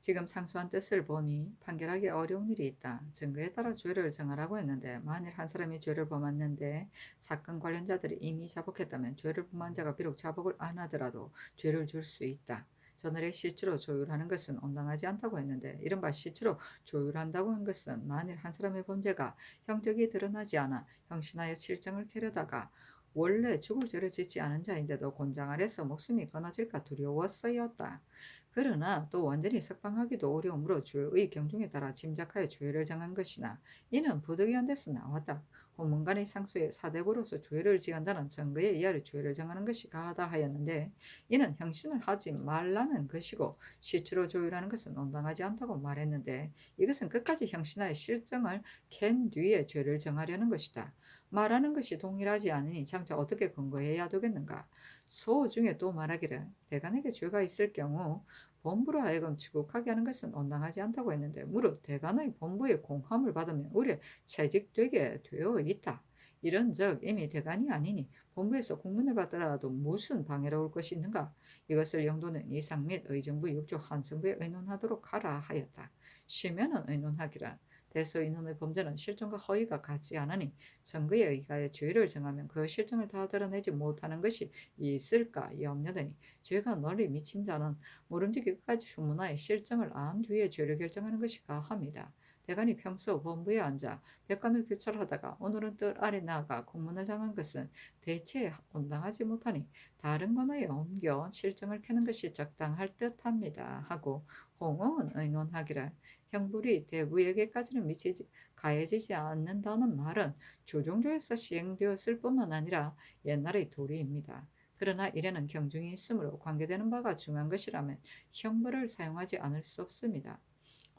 [SPEAKER 1] 지금 상수한 뜻을 보니 판결하기 어려운 일이 있다. 증거에 따라 죄를 정하라고 했는데 만일 한 사람이 죄를 범했는데 사건 관련자들이 이미 자복했다면 죄를 범한 자가 비록 자복을 안 하더라도 죄를 줄 수 있다. 전날에 시추로 조율하는 것은 온당하지 않다고 했는데 이른바 시추로 조율한다고 한 것은 만일 한 사람의 범죄가 형적이 드러나지 않아 형신하여 실정을 캐려다가 원래 죽을 죄를 짓지 않은 자인데도 곤장 아래서 목숨이 끊어질까 두려웠어였다. 그러나 또 완전히 석방하기도 어려우므로 주의 경중에 따라 짐작하여 죄를 정한 것이나 이는 부득이한 데서 나왔다. 혼문간의 상수에 사대부로서 죄를 지은다는 증거에 의하여 죄를 정하는 것이 가하다 하였는데 이는 형신을 하지 말라는 것이고 시추로 조율하는 것은 온당하지 않다고 말했는데 이것은 끝까지 형신하여 실정을 캔 뒤에 죄를 정하려는 것이다. 말하는 것이 동일하지 않으니 장차 어떻게 근거해야 되겠는가? 소 중에 또 말하기를 대간에게 죄가 있을 경우 범부로 하여금 추국하게 하는 것은 온당하지 않다고 했는데 무릇 대간의 범부의 공함을 받으면 의뢰 채직되게 되어 있다. 이런즉 이미 대간이 아니니 본부에서 공문을 받더라도 무슨 방해로 올 것이 있는가? 이것을 영도는 이상 및 의정부 6조 한성부에 의논하도록 하라 하였다. 쉬면은 의논하기라. 대서인원의 범죄는 실정과 허위가 같지 않으니 증거에 의하여 죄를 정하면 그 실정을 다 드러내지 못하는 것이 있을까 염려되니 죄가 널리 미친 자는 모름지기 끝까지 주문하여 실정을 안 뒤에 죄를 결정하는 것이 가합니다. 대관이 평소 본부에 앉아 백관을 교찰하다가 오늘은 뜰 아래 나가 공문을 당한 것은 대체 온당하지 못하니 다른 관아에 옮겨 실정을 켜는 것이 적당할 듯합니다. 하고 홍응은 의논하기를 형벌이 대부에게까지는 미치지 가해지지 않는다는 말은 조종조에서 시행되었을 뿐만 아니라 옛날의 도리입니다. 그러나 이래는 경중이 있으므로 관계되는 바가 중요한 것이라면 형벌을 사용하지 않을 수 없습니다.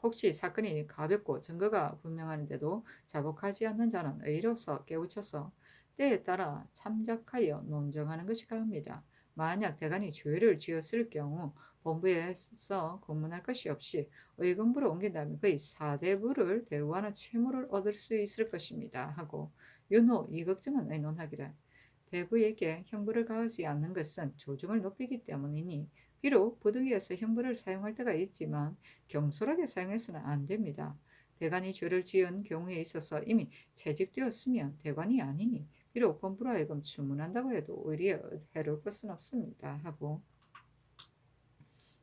[SPEAKER 1] 혹시 사건이 가볍고 증거가 분명한데도 자복하지 않는 자는 의로서 깨우쳐서 때에 따라 참작하여 논정하는 것이 가합니다. 만약 대간이 죄를 지었을 경우 본부에서 공문할 것이 없이 의금부로 옮긴다면 그의 사대부를 대우하는 채무를 얻을 수 있을 것입니다. 하고 윤호 이걱정은 의논하기를 대부에게 형벌을 가하지 않는 것은 조중을 높이기 때문이니 비록 부득이해서 형벌을 사용할 때가 있지만 경솔하게 사용해서는 안 됩니다. 대관이 죄를 지은 경우에 있어서 이미 채직되었으면 대관이 아니니 비록 본부로 하여금 주문한다고 해도 의리에 해로울 것은 없습니다. 하고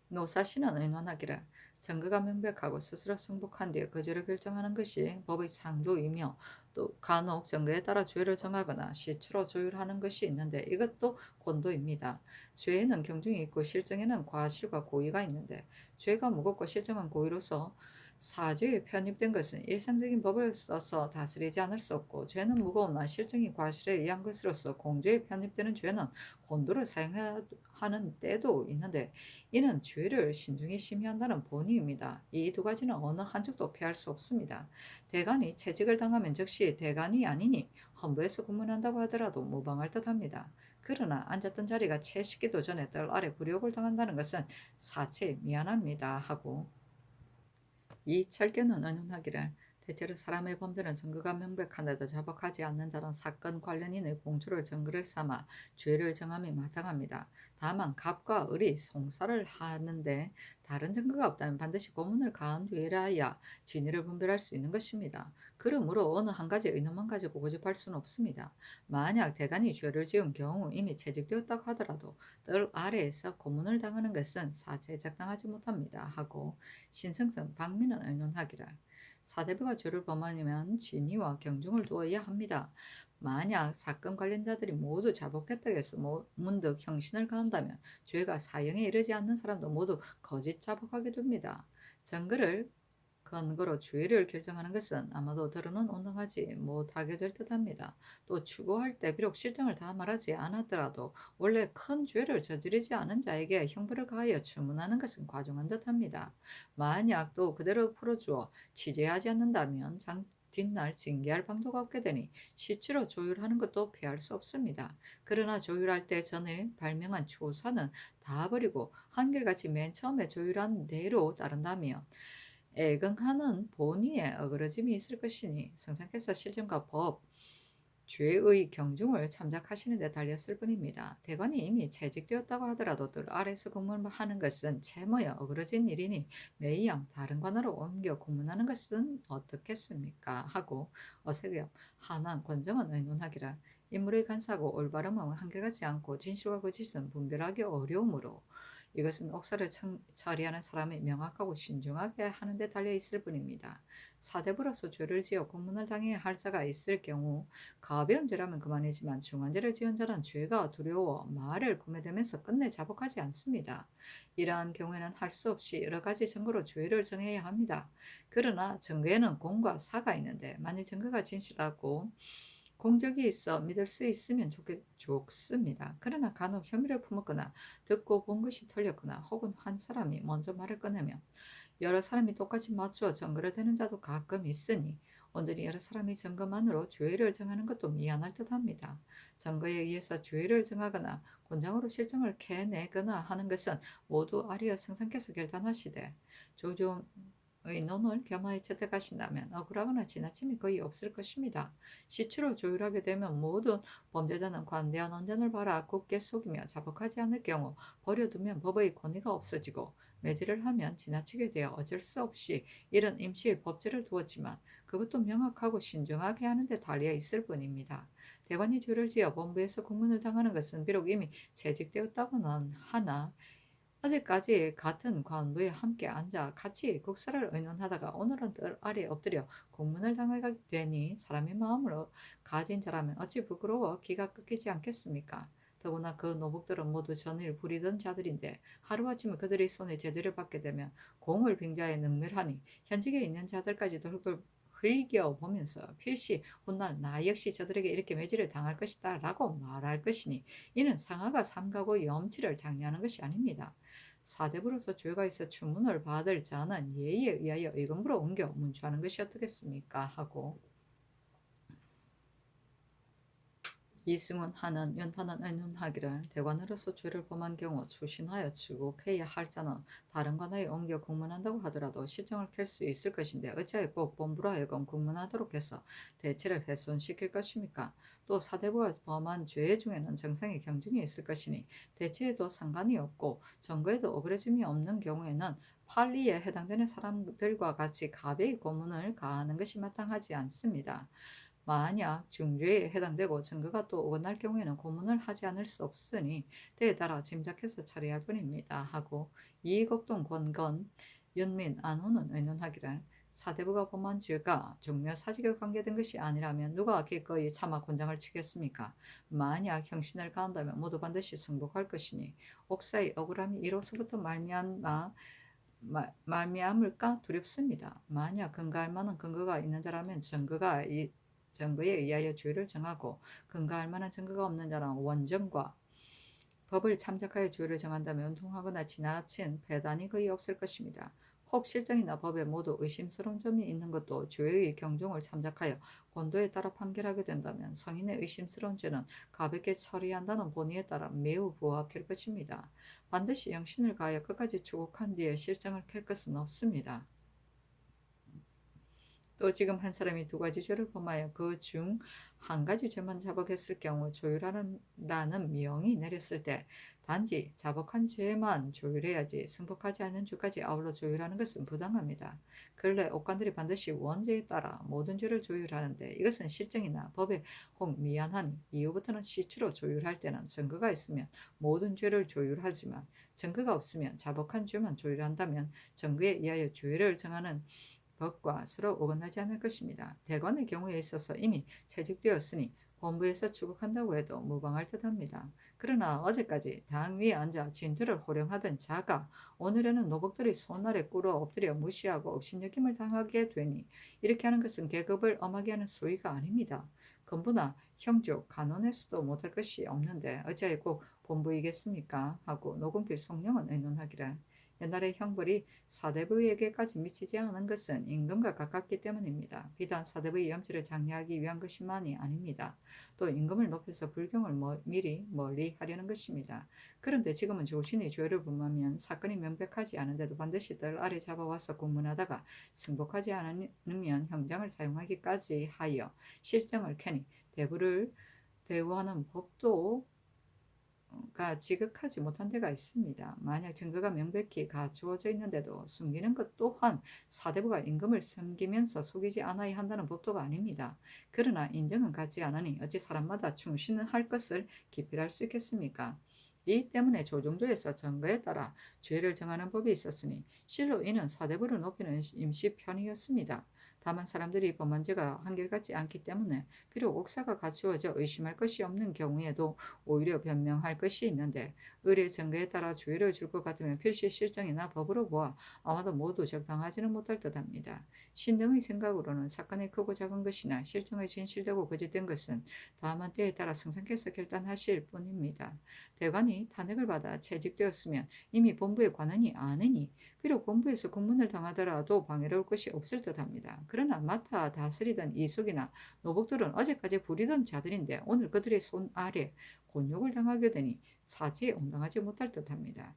[SPEAKER 1] 노사신은 의논하기를 증거가 명백하고 스스로 승복한 뒤에 그 죄를 결정하는 것이 법의 상도이며 또 간혹 증거에 따라 죄를 정하거나 시추로 조율하는 것이 있는데 이것도 권도입니다. 죄에는 경중이 있고 실정에는 과실과 고의가 있는데 죄가 무겁고 실정은 고의로서 사죄에 편입된 것은 일상적인 법을 써서 다스리지 않을 수 없고 죄는 무거우나 실정이 과실에 의한 것으로서 공죄에 편입되는 죄는 권도를 사용해야 하는 때도 있는데 이는 죄를 신중히 심의한다는 본의입니다. 이 두 가지는 어느 한쪽도 피할 수 없습니다. 대간이 채직을 당하면 즉시 대간이 아니니 헌부에서 고문한다고 하더라도 무방할 듯합니다. 그러나 앉았던 자리가 채 식기도 전에 뜰 아래 굴욕을 당한다는 것은 사체에 미안합니다. 하고 이 철견은 의논하기를 대체로 사람의 범죄는 증거가 명백한데도 자복하지 않는 자는 사건 관련인의 공초를 증거를 삼아 죄를 정함이 마땅합니다. 다만 갑과 을이 송사를 하는데 다른 증거가 없다면 반드시 고문을 가한 뒤에라야 진위를 분별할 수 있는 것입니다. 그러므로 어느 한 가지 의논만 가지고 고집할 수는 없습니다. 만약 대간이 죄를 지은 경우 이미 채직되었다고 하더라도 뜰 아래에서 고문을 당하는 것은 사체에 적당하지 못합니다. 하고 신승성 박민은 의논하기를 사대부가 죄를 범하면 진위와 경중을 두어야 합니다. 만약 사건 관련자들이 모두 자복했다고 해서 문득 형신을 가한다면 죄가 사형에 이르지 않는 사람도 모두 거짓 자복하게 됩니다. 증거를 근거로 죄를 결정하는 것은 아마도 더러는 온당하지 못하게 될 듯합니다. 또 추구할 때 비록 실정을 다 말하지 않았더라도 원래 큰 죄를 저지르지 않은 자에게 형벌을 가하여 주문하는 것은 과중한 듯합니다. 만약 또 그대로 풀어주어 취재하지 않는다면 뒷날 징계할 방도가 없게 되니 시추로 조율하는 것도 피할 수 없습니다. 그러나 조율할 때 전에 발명한 초사는 다 버리고 한결같이 맨 처음에 조율한 대로 따른다면 애긍하는 본의에 어그러짐이 있을 것이니 성상께서 실정과 법, 죄의 경중을 참작하시는 데 달렸을 뿐입니다. 대관이 이미 채직되었다고 하더라도 뜰 아래서 공문하는 것은 채무에 어그러진 일이니 매이양 다른 관으로 옮겨 공문하는 것은 어떻겠습니까? 하고 어색여 하남 권정은 의논하기를 인물의 간사고 올바름은 한결같지 않고 진실과 거짓은 분별하기 어려우므로 이것은 억사를 처리하는 사람이 명확하고 신중하게 하는 데 달려 있을 뿐입니다. 사대부로서 죄를 지어 공문을 당해야 할 자가 있을 경우 가벼운 죄라면 그만이지만 중한 죄를 지은 자는 죄가 두려워 말을 구매되면서 끝내 자복하지 않습니다. 이러한 경우에는 할 수 없이 여러 가지 증거로 죄를 정해야 합니다. 그러나 증거에는 공과 사가 있는데 만일 증거가 진실하고 공적이 있어 믿을 수 있으면 좋습니다. 그러나 간혹 혐의를 품었거나 듣고 본 것이 틀렸거나 혹은 한 사람이 먼저 말을 꺼내면 여러 사람이 똑같이 맞추어 증거를 대는 자도 가끔 있으니 온전히 여러 사람이 증거만으로 죄를 정하는 것도 미안할 듯합니다. 증거에 의해서 죄를 정하거나 곤장으로 실정을 캐내거나 하는 것은 모두 아리어 성상께서 결단하시되 조종 의논을 겸하여 채택하신다면 억울하거나 지나침이 거의 없을 것입니다. 시추를 조율하게 되면 모든 범죄자는 관대한 언전을 바라 굳게 속이며 자복하지 않을 경우 버려두면 법의 권위가 없어지고 매질을 하면 지나치게 되어 어쩔 수 없이 이런 임시의 법제를 두었지만 그것도 명확하고 신중하게 하는 데 달려 있을 뿐입니다. 대관이 죄를 지어 본부에서 공문을 당하는 것은 비록 이미 채직되었다고는 하나 어제까지 같은 관부에 함께 앉아 같이 국사를 의논하다가 오늘은 뜰 아래 엎드려 공문을 당하게 되니 사람의 마음으로 가진 자라면 어찌 부끄러워 기가 꺾이지 않겠습니까? 더구나 그 노북들은 모두 전일 부리던 자들인데 하루아침에 그들의 손에 제재를 받게 되면 공을 빙자에 능멸하니 현직에 있는 자들까지도 흘겨보면서 필시 훗날 나 역시 저들에게 이렇게 매질을 당할 것이다 라고 말할 것이니 이는 상하가 삼가고 염치를 장려하는 것이 아닙니다. 사대부로서 죄가 있어 추문을 받을 자는 예의에 의하여 의금부로 옮겨 문초하는 것이 어떻겠습니까? 하고 이승훈 하는 연탄은 의논하기를 대관으로서 죄를 범한 경우 추신하여 추국해야 할 자는 다른 관하에 옮겨 국문한다고 하더라도 실정을 켤 수 있을 것인데 어찌하여 꼭 본부로 하여금 국문하도록 해서 대체를 훼손시킬 것입니까? 또 사대부가 범한 죄 중에는 정상의 경중이 있을 것이니 대체에도 상관이 없고 정거에도 억울해짐이 없는 경우에는 판리에 해당되는 사람들과 같이 가벼이 고문을 가하는 것이 마땅하지 않습니다. 만약 중죄에 해당되고 증거가 또 어긋날 경우에는 고문을 하지 않을 수 없으니 때에 따라 짐작해서 처리할 뿐입니다. 하고 이곡동 권건 윤민 안호는 의논하기를 사대부가 범한 죄가 종묘 사직에 관계된 것이 아니라면 누가 기꺼이 차마 권장을 치겠습니까? 만약 형신을 가한다면 모두 반드시 승복할 것이니 옥사의 억울함이 이로서부터 말미암을까 두렵습니다. 만약 근거할 만한 근거가 있는 자라면 증거에 의하여 죄를 정하고 근거할 만한 증거가 없는 자는 원정과 법을 참작하여 죄를 정한다면 운동하거나 지나친 배단이 거의 없을 것입니다. 혹 실정이나 법에 모두 의심스러운 점이 있는 것도 죄의 경종을 참작하여 권도에 따라 판결하게 된다면 성인의 의심스러운 죄는 가볍게 처리한다는 본의에 따라 매우 부합할 것입니다. 반드시 영신을 가하여 끝까지 추국한 뒤에 실정을 켤 것은 없습니다. 또 지금 한 사람이 두 가지 죄를 범하여 그 중 한 가지 죄만 자복했을 경우 조율하라는 명이 내렸을 때 단지 자복한 죄만 조율해야지 승복하지 않은 죄까지 아울러 조율하는 것은 부당합니다. 근래 옥관들이 반드시 원죄에 따라 모든 죄를 조율하는데 이것은 실정이나 법에 혹 미안한 이후부터는 시추로 조율할 때는 증거가 있으면 모든 죄를 조율하지만 증거가 없으면 자복한 죄만 조율한다면 증거에 의하여 죄를 정하는 법과 서로 어긋나지 않을 것입니다. 대관의 경우에 있어서 이미 채직되었으니 본부에서 추국한다고 해도 무방할 듯합니다. 그러나 어제까지 당 위에 앉아 진퇴를 호령하던 자가 오늘에는 노복들의 손 아래 꿇어 엎드려 무시하고 업신여김을 당하게 되니 이렇게 하는 것은 계급을 엄하게 하는 소위가 아닙니다. 건부나 형조, 간원에서도 못할 것이 없는데 어찌하여 꼭 본부이겠습니까? 하고 노금필 송령은 의논하기를 옛날의 형벌이 사대부에게까지 미치지 않은 것은 임금과 가깝기 때문입니다. 비단 사대부의 염치를 장려하기 위한 것만이 아닙니다. 또 임금을 높여서 불경을 미리 멀리 하려는 것입니다. 그런데 지금은 조신이 죄를 범하면 사건이 명백하지 않은데도 반드시 뜰 아래 잡아와서 공문하다가 승복하지 않으면 형장을 사용하기까지 하여 실정을 켜니 대부를 대우하는 법도 가 지극하지 못한 데가 있습니다. 만약 증거가 명백히 갖추어져 있는데도 숨기는 것 또한 사대부가 임금을 섬기면서 속이지 않아야 한다는 법도가 아닙니다. 그러나 인정은 갖지 않으니 어찌 사람마다 충신을 할 것을 기필할 수 있겠습니까? 이 때문에 조정조에서 증거에 따라 죄를 정하는 법이 있었으니 실로 이는 사대부를 높이는 임시 편이었습니다. 다만 사람들이 범한 죄가 한결같지 않기 때문에 비록 옥사가 갖추어져 의심할 것이 없는 경우에도 오히려 변명할 것이 있는데 의뢰 증거에 따라 주의를 줄 것 같으면 필시 실정이나 법으로 보아 아마도 모두 적당하지는 못할 듯합니다. 신등의 생각으로는 사건의 크고 작은 것이나 실정의 진실되고 거짓된 것은 다만 때에 따라 승상께서 결단하실 뿐입니다. 대관이 탄핵을 받아 채직되었으면 이미 본부의 관원이 아니니 비록 본부에서 공문을 당하더라도 방해로울 것이 없을 듯합니다. 그러나 맡아 다스리던 이숙이나 노복들은 어제까지 부리던 자들인데 오늘 그들의 손 아래 곤욕을 당하게 되니 사지에 온당하지 못할 듯합니다.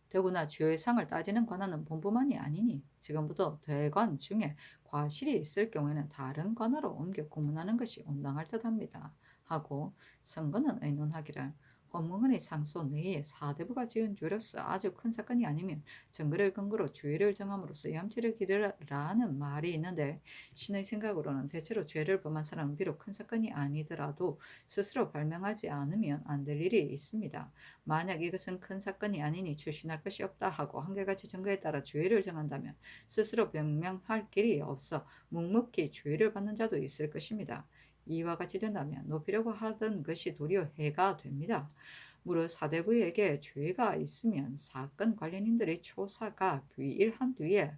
[SPEAKER 1] 더구나 주요상을 따지는 관할은 본부만이 아니니 지금부터 대관 중에 과실이 있을 경우에는 다른 관할로 옮겨 고문하는 것이 온당할 듯합니다. 하고 선거는 의논하기를 헌문관의 상소 내에 사대부가 지은 죄로서 아주 큰 사건이 아니면 증거를 근거로 죄를 정함으로써 염치를 기르라는 말이 있는데, 신의 생각으로는 대체로 죄를 범한 사람은 비록 큰 사건이 아니더라도 스스로 발명하지 않으면 안 될 일이 있습니다. 만약 이것은 큰 사건이 아니니 출신할 것이 없다 하고 한결같이 증거에 따라 죄를 정한다면 스스로 변명할 길이 없어 묵묵히 죄를 받는 자도 있을 것입니다. 이와 같이 된다면 높이려고 하던 것이 도리어 해가 됩니다. 무릇 사대부에게 죄가 있으면 사건 관련인들의 조사가 귀일한 뒤에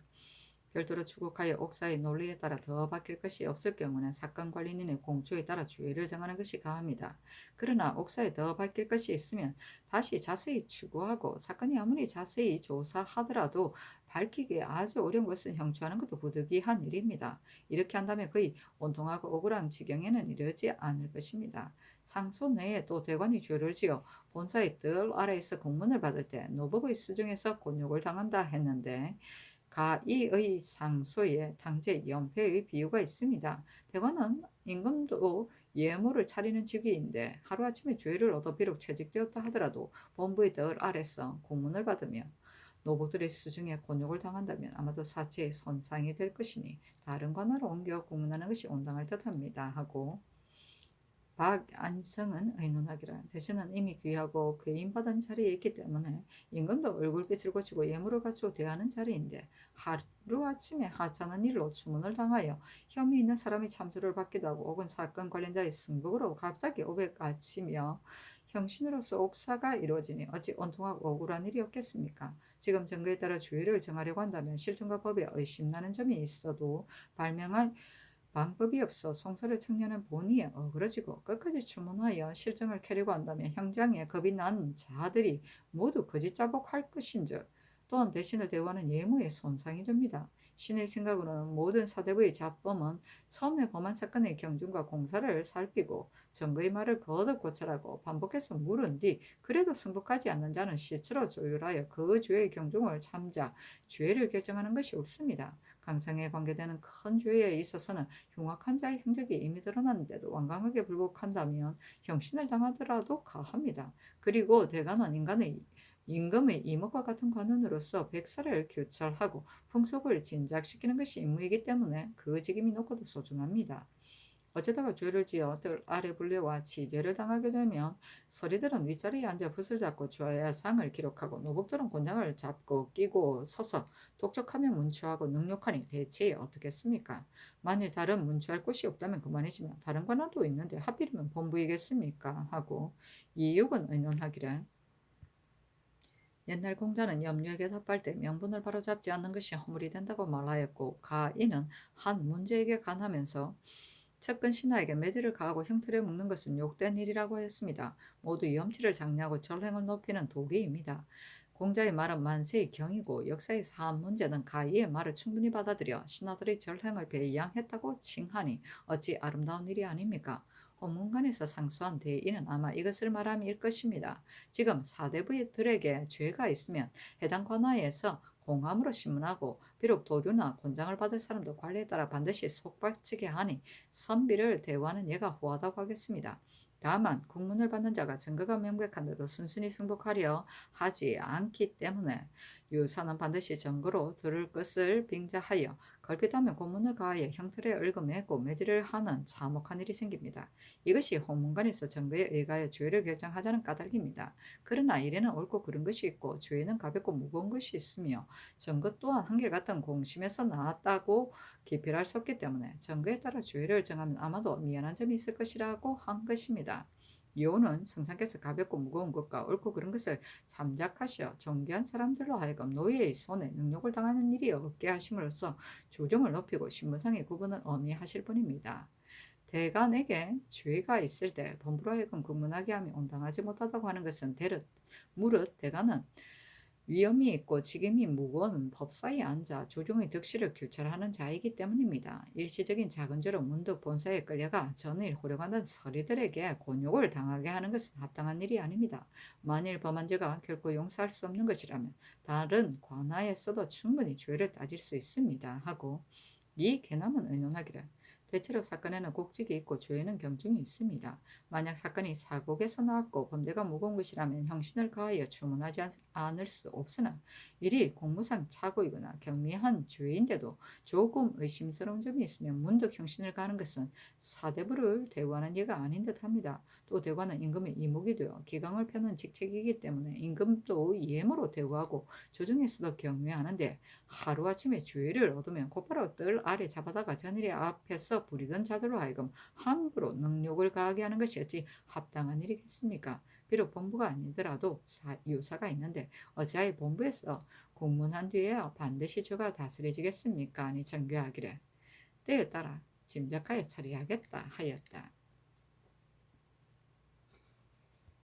[SPEAKER 1] 별도로 추국하여 옥사의 논리에 따라 더 바뀔 것이 없을 경우는 사건 관련인의 공초에 따라 죄를 정하는 것이 가합니다. 그러나 옥사에 더 바뀔 것이 있으면 다시 자세히 추구하고 사건이 아무리 자세히 조사하더라도 밝히기 아주 어려운 것은 형추하는 것도 부득이한 일입니다. 이렇게 한다면 거의 온통하고 억울한 지경에는 이르지 않을 것입니다. 상소 내에 또 대관이 죄를 지어 본사의 뜰 아래에서 공문을 받을 때 노복의 수중에서 곤욕을 당한다 했는데, 가이의 상소에 당제 연폐의 비유가 있습니다. 대관은 임금도 예물을 차리는 직위인데 하루아침에 죄를 얻어 비록 채직되었다 하더라도 본부의 뜰 아래서 공문을 받으며 노복들의 수중에 곤욕을 당한다면 아마도 사체에 손상이 될 것이니 다른 관하로 옮겨 공문하는 것이 온당할 듯합니다 하고, 박안성은 의논하기를 대신은 이미 귀하고 괴인받은 자리에 있기 때문에 임금도 얼굴빛을 고치고 예물을 갖추고 대하는 자리인데 하루아침에 하찮은 일로 추문을 당하여 혐의 있는 사람이 참수를 받기도 하고 혹은 사건 관련자의 승복으로 갑자기 오백아치며 형신으로서 옥사가 이루어지니 어찌 온통하고 억울한 일이었겠습니까? 지금 증거에 따라 주의를 정하려고 한다면 실정과 법에 의심나는 점이 있어도 발명할 방법이 없어 송사를 청년은 본의에 어그러지고 끝까지 추문하여 실정을 캐려고 한다면 형장에 겁이 난 자들이 모두 거짓 자복할 것인즉 또한 대신을 대우하는 예무에 손상이 됩니다. 신의 생각으로는 모든 사대부의 잡범은 처음에 범한 사건의 경중과 공사를 살피고 증거의 말을 거듭 고찰하고 반복해서 물은 뒤 그래도 승복하지 않는 자는 시추로 조율하여 그 죄의 경중을 참자 죄를 결정하는 것이 옳습니다. 강상에 관계되는 큰 죄에 있어서는 흉악한 자의 행적이 이미 드러났는데도 완강하게 불복한다면 형신을 당하더라도 가합니다. 그리고 대가는 임금의 이목과 같은 관원으로서 백사를 교찰하고 풍속을 진작시키는 것이 임무이기 때문에 그 직임이 높고도 소중합니다. 어쩌다가 죄를 지어 뜰 아래 불려와 치죄를 당하게 되면 서리들은 윗자리에 앉아 붓을 잡고 죄상을 기록하고 노복들은 곤장을 잡고 끼고 서서 독촉하며 문초하고 능욕하니 대체 어떻겠습니까? 만일 다른 문초할 곳이 없다면 그만이지만 다른 관할도 있는데 하필이면 본부이겠습니까? 하고 이육은 의논하기를 옛날 공자는 염류에게 답할 때 명분을 바로잡지 않는 것이 허물이 된다고 말하였고, 가인은 한 문제에게 관하면서 측근 신하에게 매질을 가하고 형틀에 묶는 것은 욕된 일이라고 했습니다. 모두 염치를 장려하고 절행을 높이는 도리입니다. 공자의 말은 만세의 경이고 역사의 사안 문제는 가이의 말을 충분히 받아들여 신하들의 절행을 배양했다고 칭하니 어찌 아름다운 일이 아닙니까? 헌문관에서 상소한 대인은 아마 이것을 말함일 것입니다. 지금 사대부들에게 죄가 있으면 해당 관하에서 공함으로 신문하고 비록 도류나 곤장을 받을 사람도 관리에 따라 반드시 속박치게 하니 선비를 대우하는 예가 후하다고 하겠습니다. 다만 국문을 받는 자가 증거가 명백한데도 순순히 승복하려 하지 않기 때문에 유사는 반드시 증거로 들을 것을 빙자하여 걸핏하면 고문을 가하여 형틀에 얽어매고 매질을 하는 참혹한 일이 생깁니다. 이것이 헌문관에서 증거에 의하여 죄를 결정하자는 까닭입니다. 그러나 이래는 옳고 그른 것이 있고 죄는 가볍고 무거운 것이 있으며 증거 또한 한결같은 공심에서 나왔다고 기필할 수 없기 때문에 증거에 따라 죄를 정하면 아마도 미안한 점이 있을 것이라고 한 것입니다. 이오는 성상께서 가볍고 무거운 것과 옳고 그른 것을 참작하시어 존귀한 사람들로 하여금 노예의 손에 능욕을 당하는 일이 없게 하심으로써 조정을 높이고 신분상의 구분을 엄히하실 뿐입니다. 대간에게 죄가 있을 때 범부로 하여금 근무하게 하며 온당하지 못하다고 하는 것은 무릇 대간은 위험이 있고 직임이 무거운 법사에 앉아 조정의 득실을 규찰하는 자이기 때문입니다. 일시적인 작은 죄로 문득 본사에 끌려가 전일 호령하는 서리들에게 곤욕을 당하게 하는 것은 합당한 일이 아닙니다. 만일 범한 죄가 결코 용서할 수 없는 것이라면 다른 관하에서도 충분히 죄를 따질 수 있습니다. 하고 이 개남은 의논하기를 대체로 사건에는 곡직이 있고 조에는 경중이 있습니다. 만약 사건이 사곡에서 나왔고 범죄가 무거운 것이라면 형신을 가하여 추문하지 않을 수 없으나 일이 공무상 착오이거나 경미한 죄인데도 조금 의심스러운 점이 있으면 문득 형신을 가하는 것은 사대부를 대우하는 예가 아닌 듯합니다. 또 대관은 임금의 이목이 되어 기강을 펴는 직책이기 때문에 임금도 예모로 대우하고 조정에서도 경외하는데 하루아침에 주의를 얻으면 곧바로 뜰 아래 잡아다가 전일의 앞에서 부리던 자들로 하여금 함부로 능욕을 가하게 하는 것이 어찌 합당한 일이겠습니까? 비록 본부가 아니더라도 유사가 있는데 어찌하여 본부에서 공문한 뒤에야 반드시 죄가 다스려지겠습니까? 아니 정교하기를 때에 따라 짐작하여 처리하겠다 하였다.